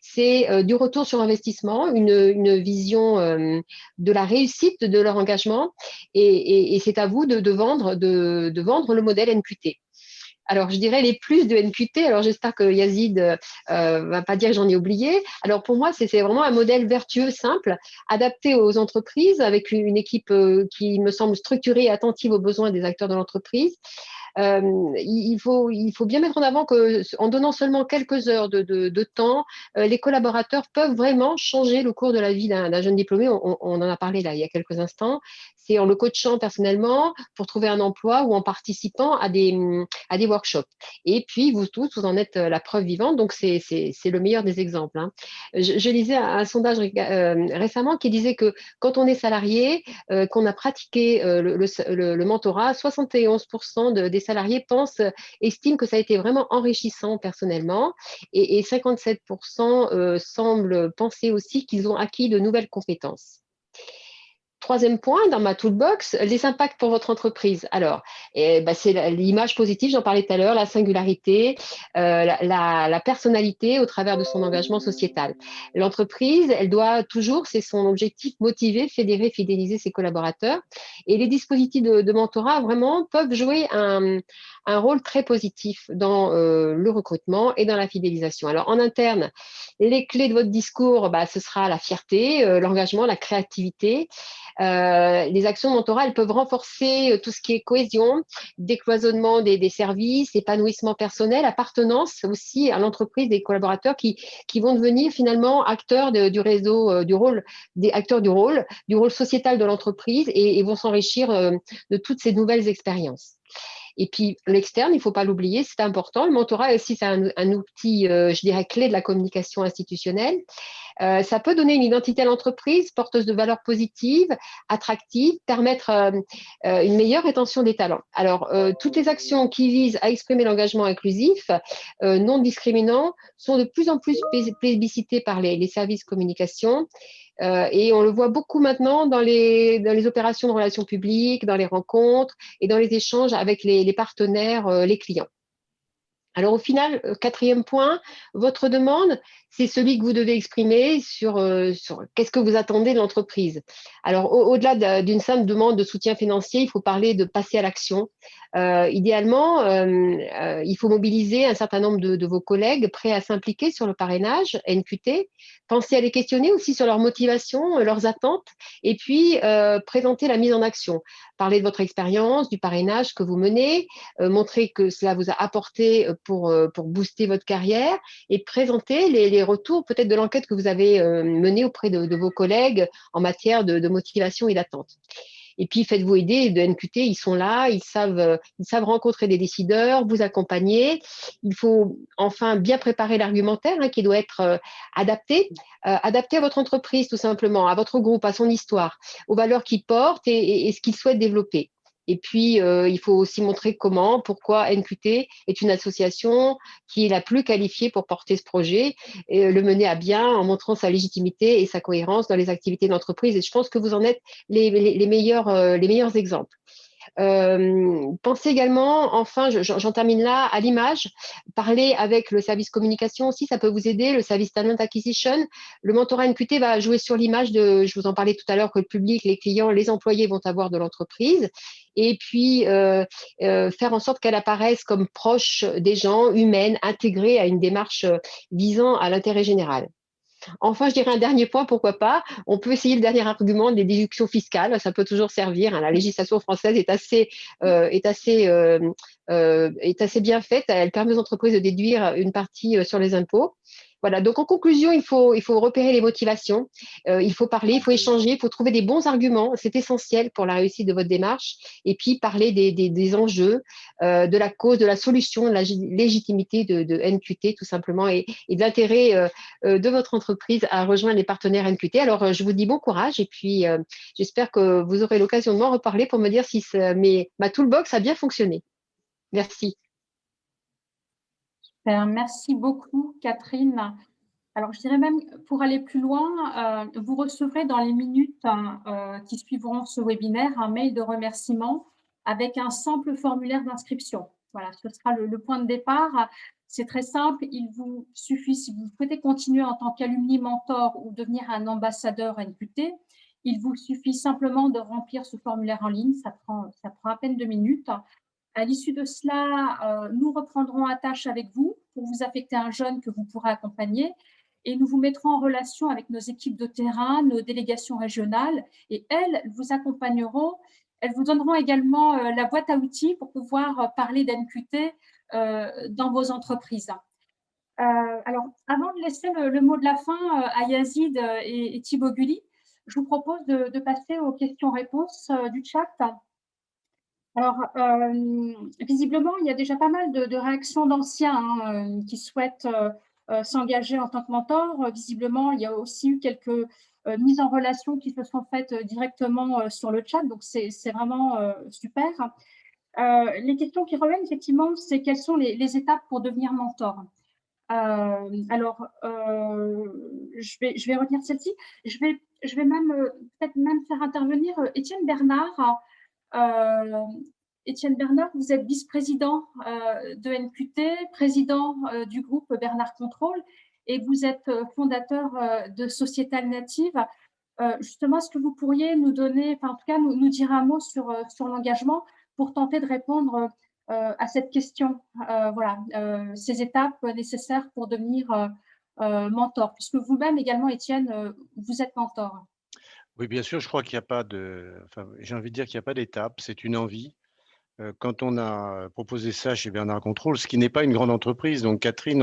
C'est du retour sur investissement, une vision de la réussite de leur engagement et c'est à vous de vendre le modèle NQT. Alors, je dirais les plus de NQT. Alors, j'espère que Yazid va pas dire que j'en ai oublié. Alors, pour moi, c'est vraiment un modèle vertueux, simple, adapté aux entreprises, avec une équipe qui me semble structurée et attentive aux besoins des acteurs de l'entreprise. il faut bien mettre en avant qu'en donnant seulement quelques heures de temps, les collaborateurs peuvent vraiment changer le cours de la vie d'un jeune diplômé. On en a parlé là il y a quelques instants. C'est en le coachant personnellement pour trouver un emploi ou en participant à des workshops. Et puis, vous tous, vous en êtes la preuve vivante, donc c'est le meilleur des exemples. Hein. Je lisais un sondage récemment qui disait que quand on est salarié, qu'on a pratiqué le mentorat, 71% des salariés estiment que ça a été vraiment enrichissant personnellement et 57% semblent penser aussi qu'ils ont acquis de nouvelles compétences. Troisième point, dans ma toolbox, les impacts pour votre entreprise. Alors, c'est l'image positive, j'en parlais tout à l'heure, la singularité, la personnalité au travers de son engagement sociétal. L'entreprise, elle doit toujours, c'est son objectif, motiver, fédérer, fidéliser ses collaborateurs. Et les dispositifs de mentorat, vraiment, peuvent jouer un rôle très positif dans le recrutement et dans la fidélisation. Alors, en interne, les clés de votre discours, ce sera la fierté, l'engagement, la créativité. Les actions mentorales peuvent renforcer tout ce qui est cohésion, décloisonnement des services, épanouissement personnel, appartenance aussi à l'entreprise des collaborateurs qui vont devenir finalement acteurs du réseau, acteurs du rôle sociétal de l'entreprise et vont s'enrichir de toutes ces nouvelles expériences. Et puis, l'externe, il ne faut pas l'oublier, c'est important. Le mentorat aussi, c'est un outil, je dirais, clé de la communication institutionnelle. Ça peut donner une identité à l'entreprise, porteuse de valeurs positives, attractives, permettre une meilleure rétention des talents. Alors, toutes les actions qui visent à exprimer l'engagement inclusif, non discriminant, sont de plus en plus plébiscitées par les services communication. Et on le voit beaucoup maintenant dans les opérations de relations publiques, dans les rencontres et dans les échanges avec les partenaires, les clients. Alors au final, quatrième point, votre demande, c'est celui que vous devez exprimer sur qu'est-ce que vous attendez de l'entreprise. Alors au-delà d'une simple demande de soutien financier, il faut parler de passer à l'action. Idéalement, il faut mobiliser un certain nombre de vos collègues prêts à s'impliquer sur le parrainage NQT. Pensez à les questionner aussi sur leur motivation, leurs attentes, et puis présenter la mise en action. Parler de votre expérience, du parrainage que vous menez, montrer que cela vous a apporté pour booster votre carrière et présenter les retours peut-être de l'enquête que vous avez menée auprès de vos collègues en matière de motivation et d'attente. Et puis, faites-vous aider de NQT, ils sont là, ils savent rencontrer des décideurs, vous accompagner. Il faut enfin bien préparer l'argumentaire qui doit être adapté à votre entreprise tout simplement, à votre groupe, à son histoire, aux valeurs qu'il porte et ce qu'il souhaite développer. Et puis, il faut aussi montrer pourquoi NQT est une association qui est la plus qualifiée pour porter ce projet et le mener à bien en montrant sa légitimité et sa cohérence dans les activités de l'entreprise. Et je pense que vous en êtes les meilleurs exemples. Pensez également, enfin, j'en termine là, à l'image. Parler avec le service communication aussi, ça peut vous aider, le service talent acquisition. Le mentorat NQT va jouer sur l'image je vous en parlais tout à l'heure, que le public, les clients, les employés vont avoir de l'entreprise. Et puis, faire en sorte qu'elle apparaisse comme proche des gens, humaine, intégrée à une démarche visant à l'intérêt général. Enfin, je dirais un dernier point, pourquoi pas. On peut essayer le dernier argument des déductions fiscales. Ça peut toujours servir. La législation française est assez bien faite. Elle permet aux entreprises de déduire une partie sur les impôts. Voilà, donc en conclusion, il faut repérer les motivations, il faut parler, il faut échanger, il faut trouver des bons arguments, c'est essentiel pour la réussite de votre démarche, et puis parler des enjeux, de la cause, de la solution, de la légitimité de NQT tout simplement, et de l'intérêt de votre entreprise à rejoindre les partenaires NQT. Alors, je vous dis bon courage, et puis j'espère que vous aurez l'occasion de m'en reparler pour me dire si ma toolbox a bien fonctionné. Merci. Merci beaucoup, Catherine. Alors, je dirais même, pour aller plus loin, vous recevrez dans les minutes qui suivront ce webinaire un mail de remerciement avec un simple formulaire d'inscription. Voilà, ce sera le point de départ. C'est très simple. Il vous suffit, si vous souhaitez continuer en tant qu'alumni mentor ou devenir un ambassadeur NQT, il vous suffit simplement de remplir ce formulaire en ligne. Ça prend à peine 2 minutes. À l'issue de cela, nous reprendrons attache avec vous pour vous affecter un jeune que vous pourrez accompagner et nous vous mettrons en relation avec nos équipes de terrain, nos délégations régionales et elles vous accompagneront Elles vous donneront également la boîte à outils pour pouvoir parler d'NQT dans vos entreprises. Alors, avant de laisser le mot de la fin à Yazid et Thibaut Gulli, je vous propose de passer aux questions-réponses du chat. Alors, visiblement, il y a déjà pas mal de réactions d'anciens qui souhaitent s'engager en tant que mentor. Visiblement, il y a aussi eu quelques mises en relation qui se sont faites directement sur le chat, donc c'est vraiment super. Les questions qui reviennent, effectivement, c'est quelles sont les étapes pour devenir mentor. Alors, je vais retenir celle-ci. Je vais même peut-être même faire intervenir Étienne Bernard. Étienne Bernard, vous êtes vice-président de NQT, président du groupe Bernard Contrôle, et vous êtes fondateur de Sociétal Native. Justement, est-ce que vous pourriez nous donner, enfin en tout cas nous dire un mot sur l'engagement pour tenter de répondre à cette question, voilà, ces étapes nécessaires pour devenir mentor, puisque vous-même également, Étienne, vous êtes mentor. Oui, bien sûr, je crois qu'il n'y a pas j'ai envie de dire qu'il n'y a pas d'étape, c'est une envie. Quand on a proposé ça chez Bernard Contrôle, ce qui n'est pas une grande entreprise, donc Catherine,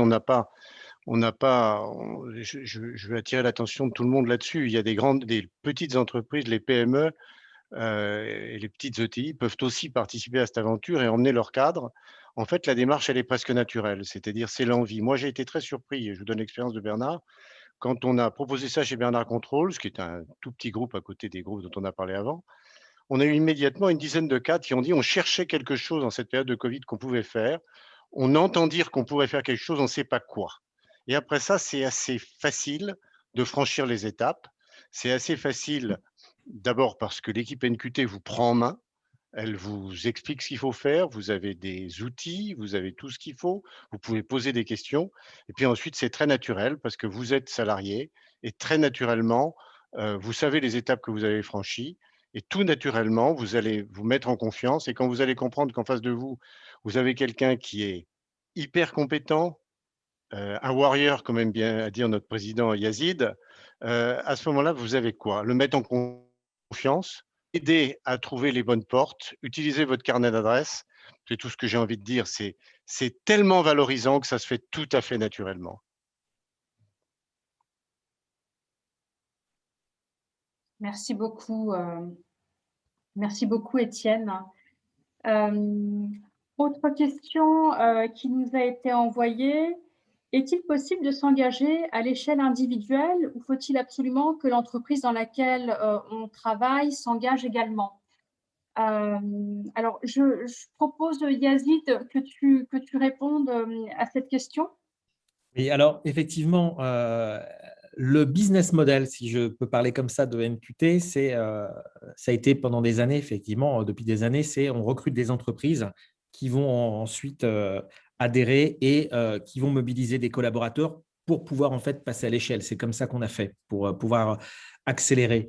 je veux attirer l'attention de tout le monde là-dessus. Il y a des petites entreprises, les PME et les petites ETI peuvent aussi participer à cette aventure et emmener leur cadre. En fait, la démarche, elle est presque naturelle, c'est-à-dire c'est l'envie. Moi, j'ai été très surpris, et je vous donne l'expérience de Bernard, quand on a proposé ça chez Bernard Contrôle, ce qui est un tout petit groupe à côté des groupes dont on a parlé avant, on a eu immédiatement une dizaine de cadres qui ont dit on cherchait quelque chose dans cette période de Covid qu'on pouvait faire. On entend dire qu'on pourrait faire quelque chose, on ne sait pas quoi. Et après ça, c'est assez facile de franchir les étapes. C'est assez facile d'abord parce que l'équipe NQT vous prend en main. Elle vous explique ce qu'il faut faire. Vous avez des outils, vous avez tout ce qu'il faut. Vous pouvez poser des questions. Et puis ensuite, c'est très naturel parce que vous êtes salarié et très naturellement, vous savez les étapes que vous avez franchies. Et tout naturellement, vous allez vous mettre en confiance. Et quand vous allez comprendre qu'en face de vous, vous avez quelqu'un qui est hyper compétent, un warrior, comme aime bien à dire notre président Yazid, à ce moment-là, vous avez quoi? Le mettre en confiance, aider à trouver les bonnes portes, utiliser votre carnet d'adresses. C'est tout ce que j'ai envie de dire. C'est tellement valorisant que ça se fait tout à fait naturellement. Merci beaucoup, Étienne. Autre question qui nous a été envoyée. Est-il possible de s'engager à l'échelle individuelle ou faut-il absolument que l'entreprise dans laquelle on travaille s'engage également? Alors, je propose, Yazid, que tu répondes à cette question. Et alors, effectivement, le business model, si je peux parler comme ça de NQT, ça a été pendant des années, effectivement, depuis des années, on recrute des entreprises qui vont ensuite adhérer et qui vont mobiliser des collaborateurs pour pouvoir en fait passer à l'échelle. C'est comme ça qu'on a fait pour pouvoir accélérer.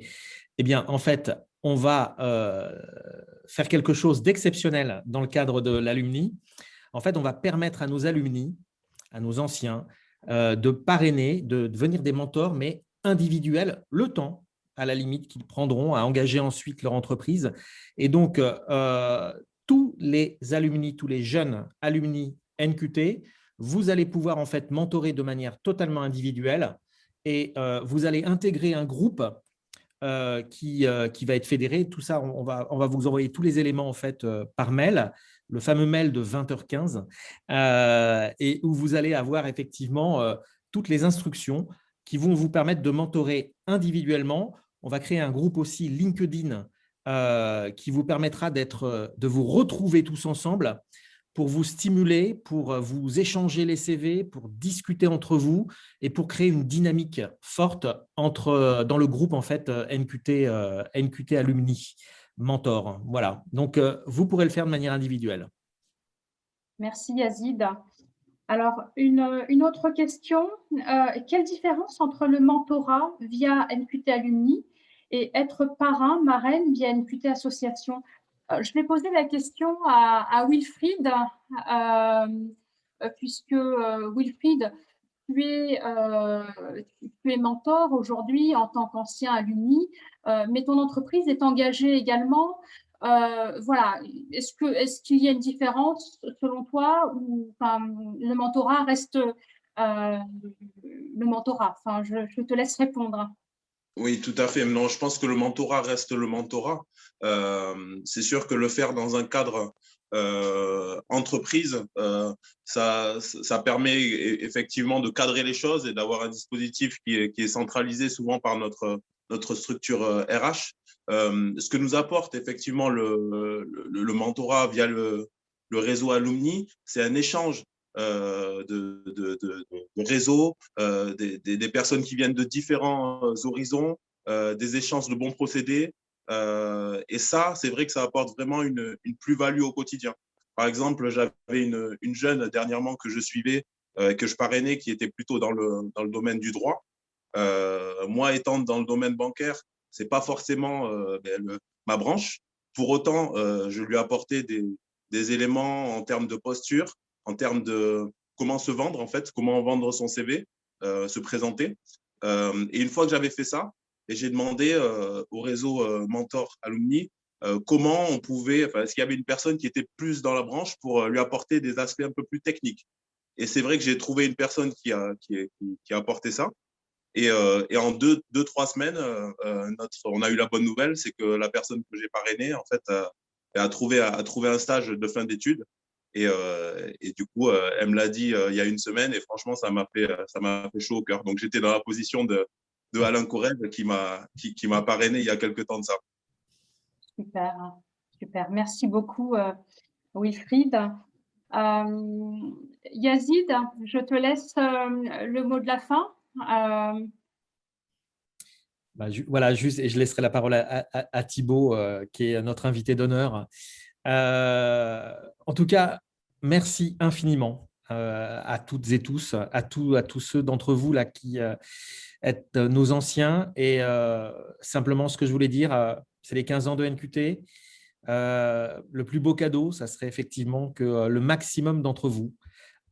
Eh bien, en fait, on va faire quelque chose d'exceptionnel dans le cadre de l'alumni. En fait, on va permettre à nos alumni, à nos anciens, de parrainer, de devenir des mentors, mais individuels, le temps, à la limite, qu'ils prendront à engager ensuite leur entreprise. Et donc, tous les alumni, tous les jeunes alumni NQT, vous allez pouvoir en fait mentorer de manière totalement individuelle et vous allez intégrer un groupe qui va être fédéré. Tout ça, on va vous envoyer tous les éléments en fait par mail, le fameux mail de 20h15, et où vous allez avoir effectivement toutes les instructions qui vont vous permettre de mentorer individuellement. On va créer un groupe aussi LinkedIn qui vous permettra de vous retrouver tous ensemble pour vous stimuler, pour vous échanger les CV, pour discuter entre vous et pour créer une dynamique forte dans le groupe en fait NQT Alumni Mentor. Voilà. Donc, vous pourrez le faire de manière individuelle. Merci Yazid. Alors, une autre question. Quelle différence entre le mentorat via NQT Alumni et être parrain, marraine via NQT Association? Je vais poser la question à Wilfried, puisque Wilfried, tu es mentor aujourd'hui en tant qu'ancien alumni, mais ton entreprise est engagée également Voilà. Est-ce qu'il y a une différence selon toi ou le mentorat reste le mentorat? Enfin, je te laisse répondre. Oui, tout à fait. Non, je pense que le mentorat reste le mentorat. C'est sûr que le faire dans un cadre entreprise, ça permet effectivement de cadrer les choses et d'avoir un dispositif qui est centralisé souvent par notre structure RH. Ce que nous apporte effectivement le mentorat via le réseau Alumni, c'est un échange de réseaux, des personnes qui viennent de différents horizons, des échanges de bons procédés. Et ça, c'est vrai que ça apporte vraiment une plus-value au quotidien. Par exemple, j'avais une jeune dernièrement que je suivais, que je parrainais, qui était plutôt dans le domaine du droit. Moi, étant dans le domaine bancaire, ce n'est pas forcément ma branche. Pour autant, je lui ai apporté des éléments en termes de posture, en termes de comment se vendre, en fait, comment vendre son CV, se présenter. Et une fois que j'avais fait ça, et j'ai demandé au réseau Mentor Alumni comment on pouvait, est-ce qu'il y avait une personne qui était plus dans la branche pour lui apporter des aspects un peu plus techniques. Et c'est vrai que j'ai trouvé une personne qui a apporté ça. Et en 2-3 semaines, on a eu la bonne nouvelle, c'est que la personne que j'ai parrainée, en fait, a trouvé un stage de fin d'études. Et du coup, elle me l'a dit il y a une semaine, et franchement, ça m'a fait chaud au cœur. Donc, j'étais dans la position de Alain Corrèze qui m'a parrainé il y a quelques temps de ça. Super, super. Merci beaucoup, Wilfried. Yazid, je te laisse le mot de la fin. Voilà, juste, et je laisserai la parole à Thibaut, qui est notre invité d'honneur. En tout cas, merci infiniment à toutes et tous, à tous ceux d'entre vous là qui êtes nos anciens. Et simplement, ce que je voulais dire, c'est les 15 ans de NQT. Le plus beau cadeau, ça serait effectivement que le maximum d'entre vous,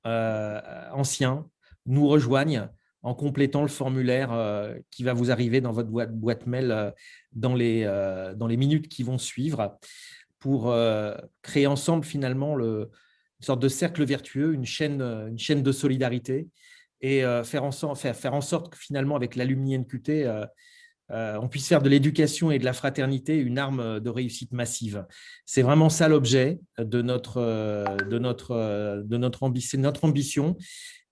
anciens, nous rejoignent en complétant le formulaire qui va vous arriver dans votre boîte mail dans les minutes qui vont suivre, pour créer ensemble finalement une sorte de cercle vertueux, une chaîne de solidarité, et faire en sorte que finalement avec l'Alumni NQT, on puisse faire de l'éducation et de la fraternité une arme de réussite massive. C'est vraiment ça l'objet de notre ambition.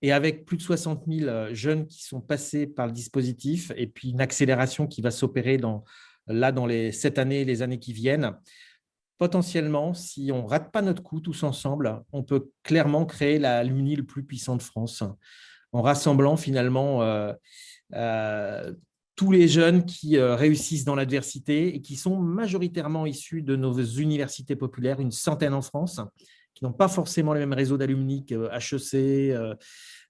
Et avec plus de 60 000 jeunes qui sont passés par le dispositif, et puis une accélération qui va s'opérer dans cette année, les années qui viennent, potentiellement, si on ne rate pas notre coup tous ensemble, on peut clairement créer l'Alumni le plus puissant de France, en rassemblant finalement tous les jeunes qui réussissent dans l'adversité et qui sont majoritairement issus de nos universités populaires, une centaine en France, qui n'ont pas forcément le même réseau d'alumni que HEC,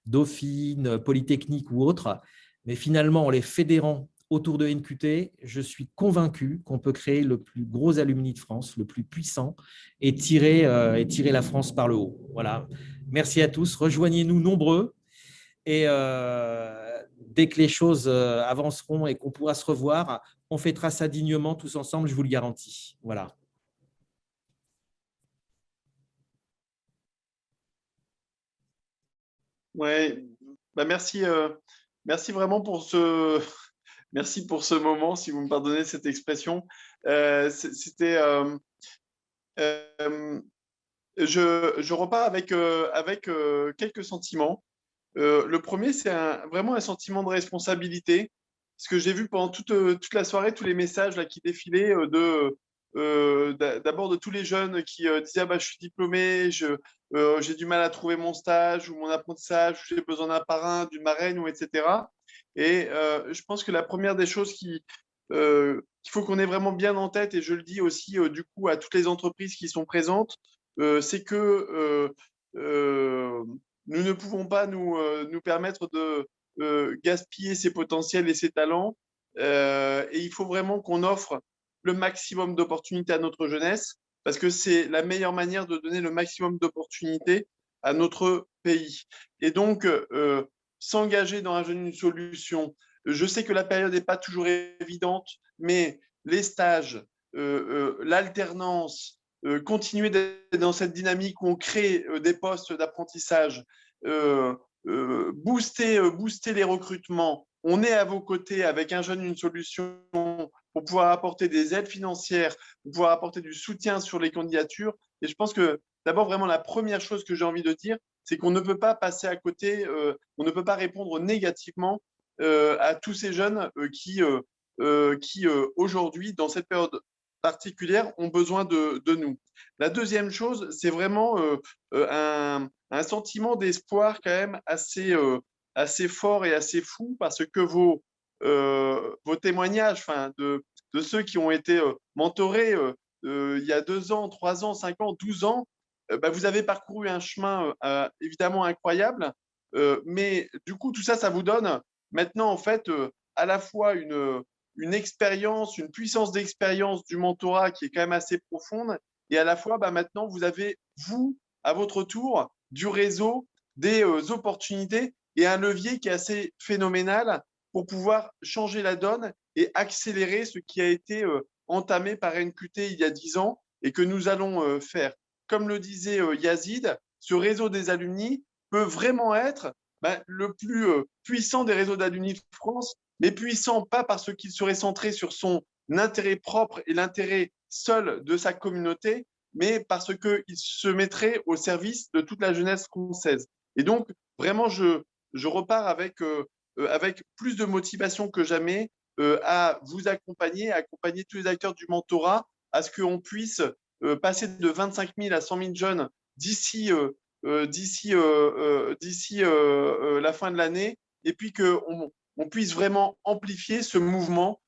Dauphine, Polytechnique ou autres. Mais finalement, en les fédérant autour de NQT, je suis convaincu qu'on peut créer le plus gros alumni de France, le plus puissant, et tirer la France par le haut. Voilà. Merci à tous. Rejoignez-nous nombreux. Et dès que les choses avanceront et qu'on pourra se revoir, on fêtera ça dignement tous ensemble, je vous le garantis. Voilà. Ouais, merci vraiment pour ce moment, si vous me pardonnez cette expression. Je repars avec quelques sentiments. Le premier, c'est vraiment un sentiment de responsabilité. Ce que j'ai vu pendant toute la soirée, tous les messages là, qui défilaient d'abord de tous les jeunes qui disaient ah, bah, je suis diplômé, j'ai du mal à trouver mon stage ou mon apprentissage, j'ai besoin d'un parrain, d'une marraine, ou etc. Et je pense que la première des choses qu'il faut qu'on ait vraiment bien en tête, et je le dis aussi du coup à toutes les entreprises qui sont présentes, c'est que nous ne pouvons pas nous permettre de gaspiller ses potentiels et ses talents. Et il faut vraiment qu'on offre le maximum d'opportunités à notre jeunesse, parce que c'est la meilleure manière de donner le maximum d'opportunités à notre pays. Et donc, s'engager dans une solution. Je sais que la période n'est pas toujours évidente, mais les stages, l'alternance, continuer d'être dans cette dynamique où on crée des postes d'apprentissage, booster les recrutements. On est à vos côtés avec Un Jeune, une solution pour pouvoir apporter des aides financières, pour pouvoir apporter du soutien sur les candidatures. Et je pense que d'abord, vraiment, la première chose que j'ai envie de dire, c'est qu'on ne peut pas passer à côté, on ne peut pas répondre négativement à tous ces jeunes qui aujourd'hui, dans cette période particulière, ont besoin de nous. La deuxième chose, c'est vraiment un sentiment d'espoir quand même assez fort et assez fou, parce que vos témoignages, de ceux qui ont été mentorés il y a 2 ans, 3 ans, 5 ans, 12 ans, vous avez parcouru un chemin évidemment incroyable, mais du coup, tout ça, ça vous donne maintenant, en fait, à la fois une expérience, une puissance d'expérience du mentorat qui est quand même assez profonde, et à la fois, maintenant, vous avez, vous, à votre tour, du réseau, des opportunités et un levier qui est assez phénoménal pour pouvoir changer la donne et accélérer ce qui a été entamé par NQT il y a 10 ans et que nous allons faire. Comme le disait Yazid, ce réseau des alumni peut vraiment être le plus puissant des réseaux d'alumni de France, mais puissant pas parce qu'il serait centré sur son intérêt propre et l'intérêt seul de sa communauté, mais parce qu'il se mettrait au service de toute la jeunesse française. Et donc, vraiment, je repars avec plus de motivation que jamais à vous accompagner, à accompagner tous les acteurs du mentorat, à ce qu'on puisse passer de 25 000 à 100 000 jeunes d'ici la fin de l'année, et puis qu'on puisse vraiment amplifier ce mouvement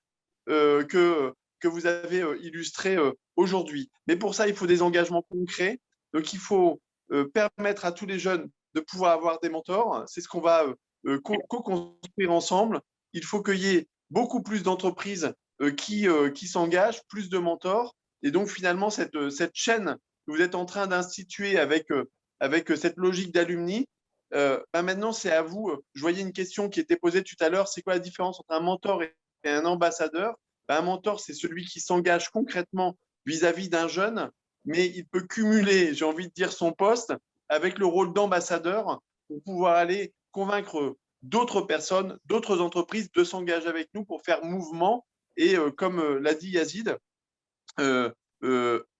que vous avez illustré aujourd'hui. Mais pour ça, il faut des engagements concrets. Donc, il faut permettre à tous les jeunes de pouvoir avoir des mentors. C'est ce qu'on va co-construire ensemble. Il faut qu'il y ait beaucoup plus d'entreprises qui s'engagent, plus de mentors. Et donc, finalement, cette chaîne que vous êtes en train d'instituer avec cette logique d'alumni, maintenant, c'est à vous. Je voyais une question qui était posée tout à l'heure. C'est quoi la différence entre un mentor et un ambassadeur? Un mentor, c'est celui qui s'engage concrètement vis-à-vis d'un jeune, mais il peut cumuler, j'ai envie de dire, son poste avec le rôle d'ambassadeur pour pouvoir aller convaincre d'autres personnes, d'autres entreprises de s'engager avec nous pour faire mouvement et, comme l'a dit Yazid,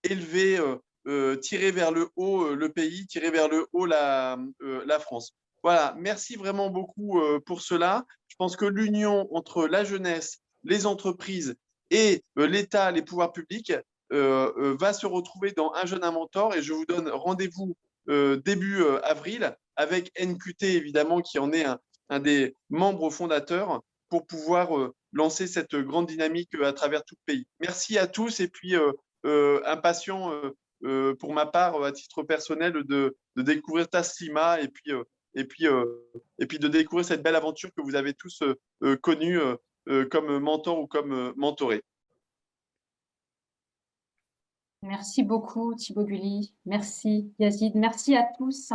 élever, tirer vers le haut le pays, tirer vers le haut la France. Voilà, merci vraiment beaucoup pour cela. Je pense que l'union entre la jeunesse, les entreprises et l'État, les pouvoirs publics, va se retrouver dans Un Jeune, un Mentor, et je vous donne rendez-vous début avril avec NQT, évidemment, qui en est un des membres fondateurs, pour pouvoir lancer cette grande dynamique à travers tout le pays. Merci à tous, et puis impatient pour ma part, à titre personnel, de découvrir Taslima et puis de découvrir cette belle aventure que vous avez tous connue comme mentor ou comme mentoré. Merci beaucoup, Thibaut Gulli. Merci, Yazid. Merci à tous.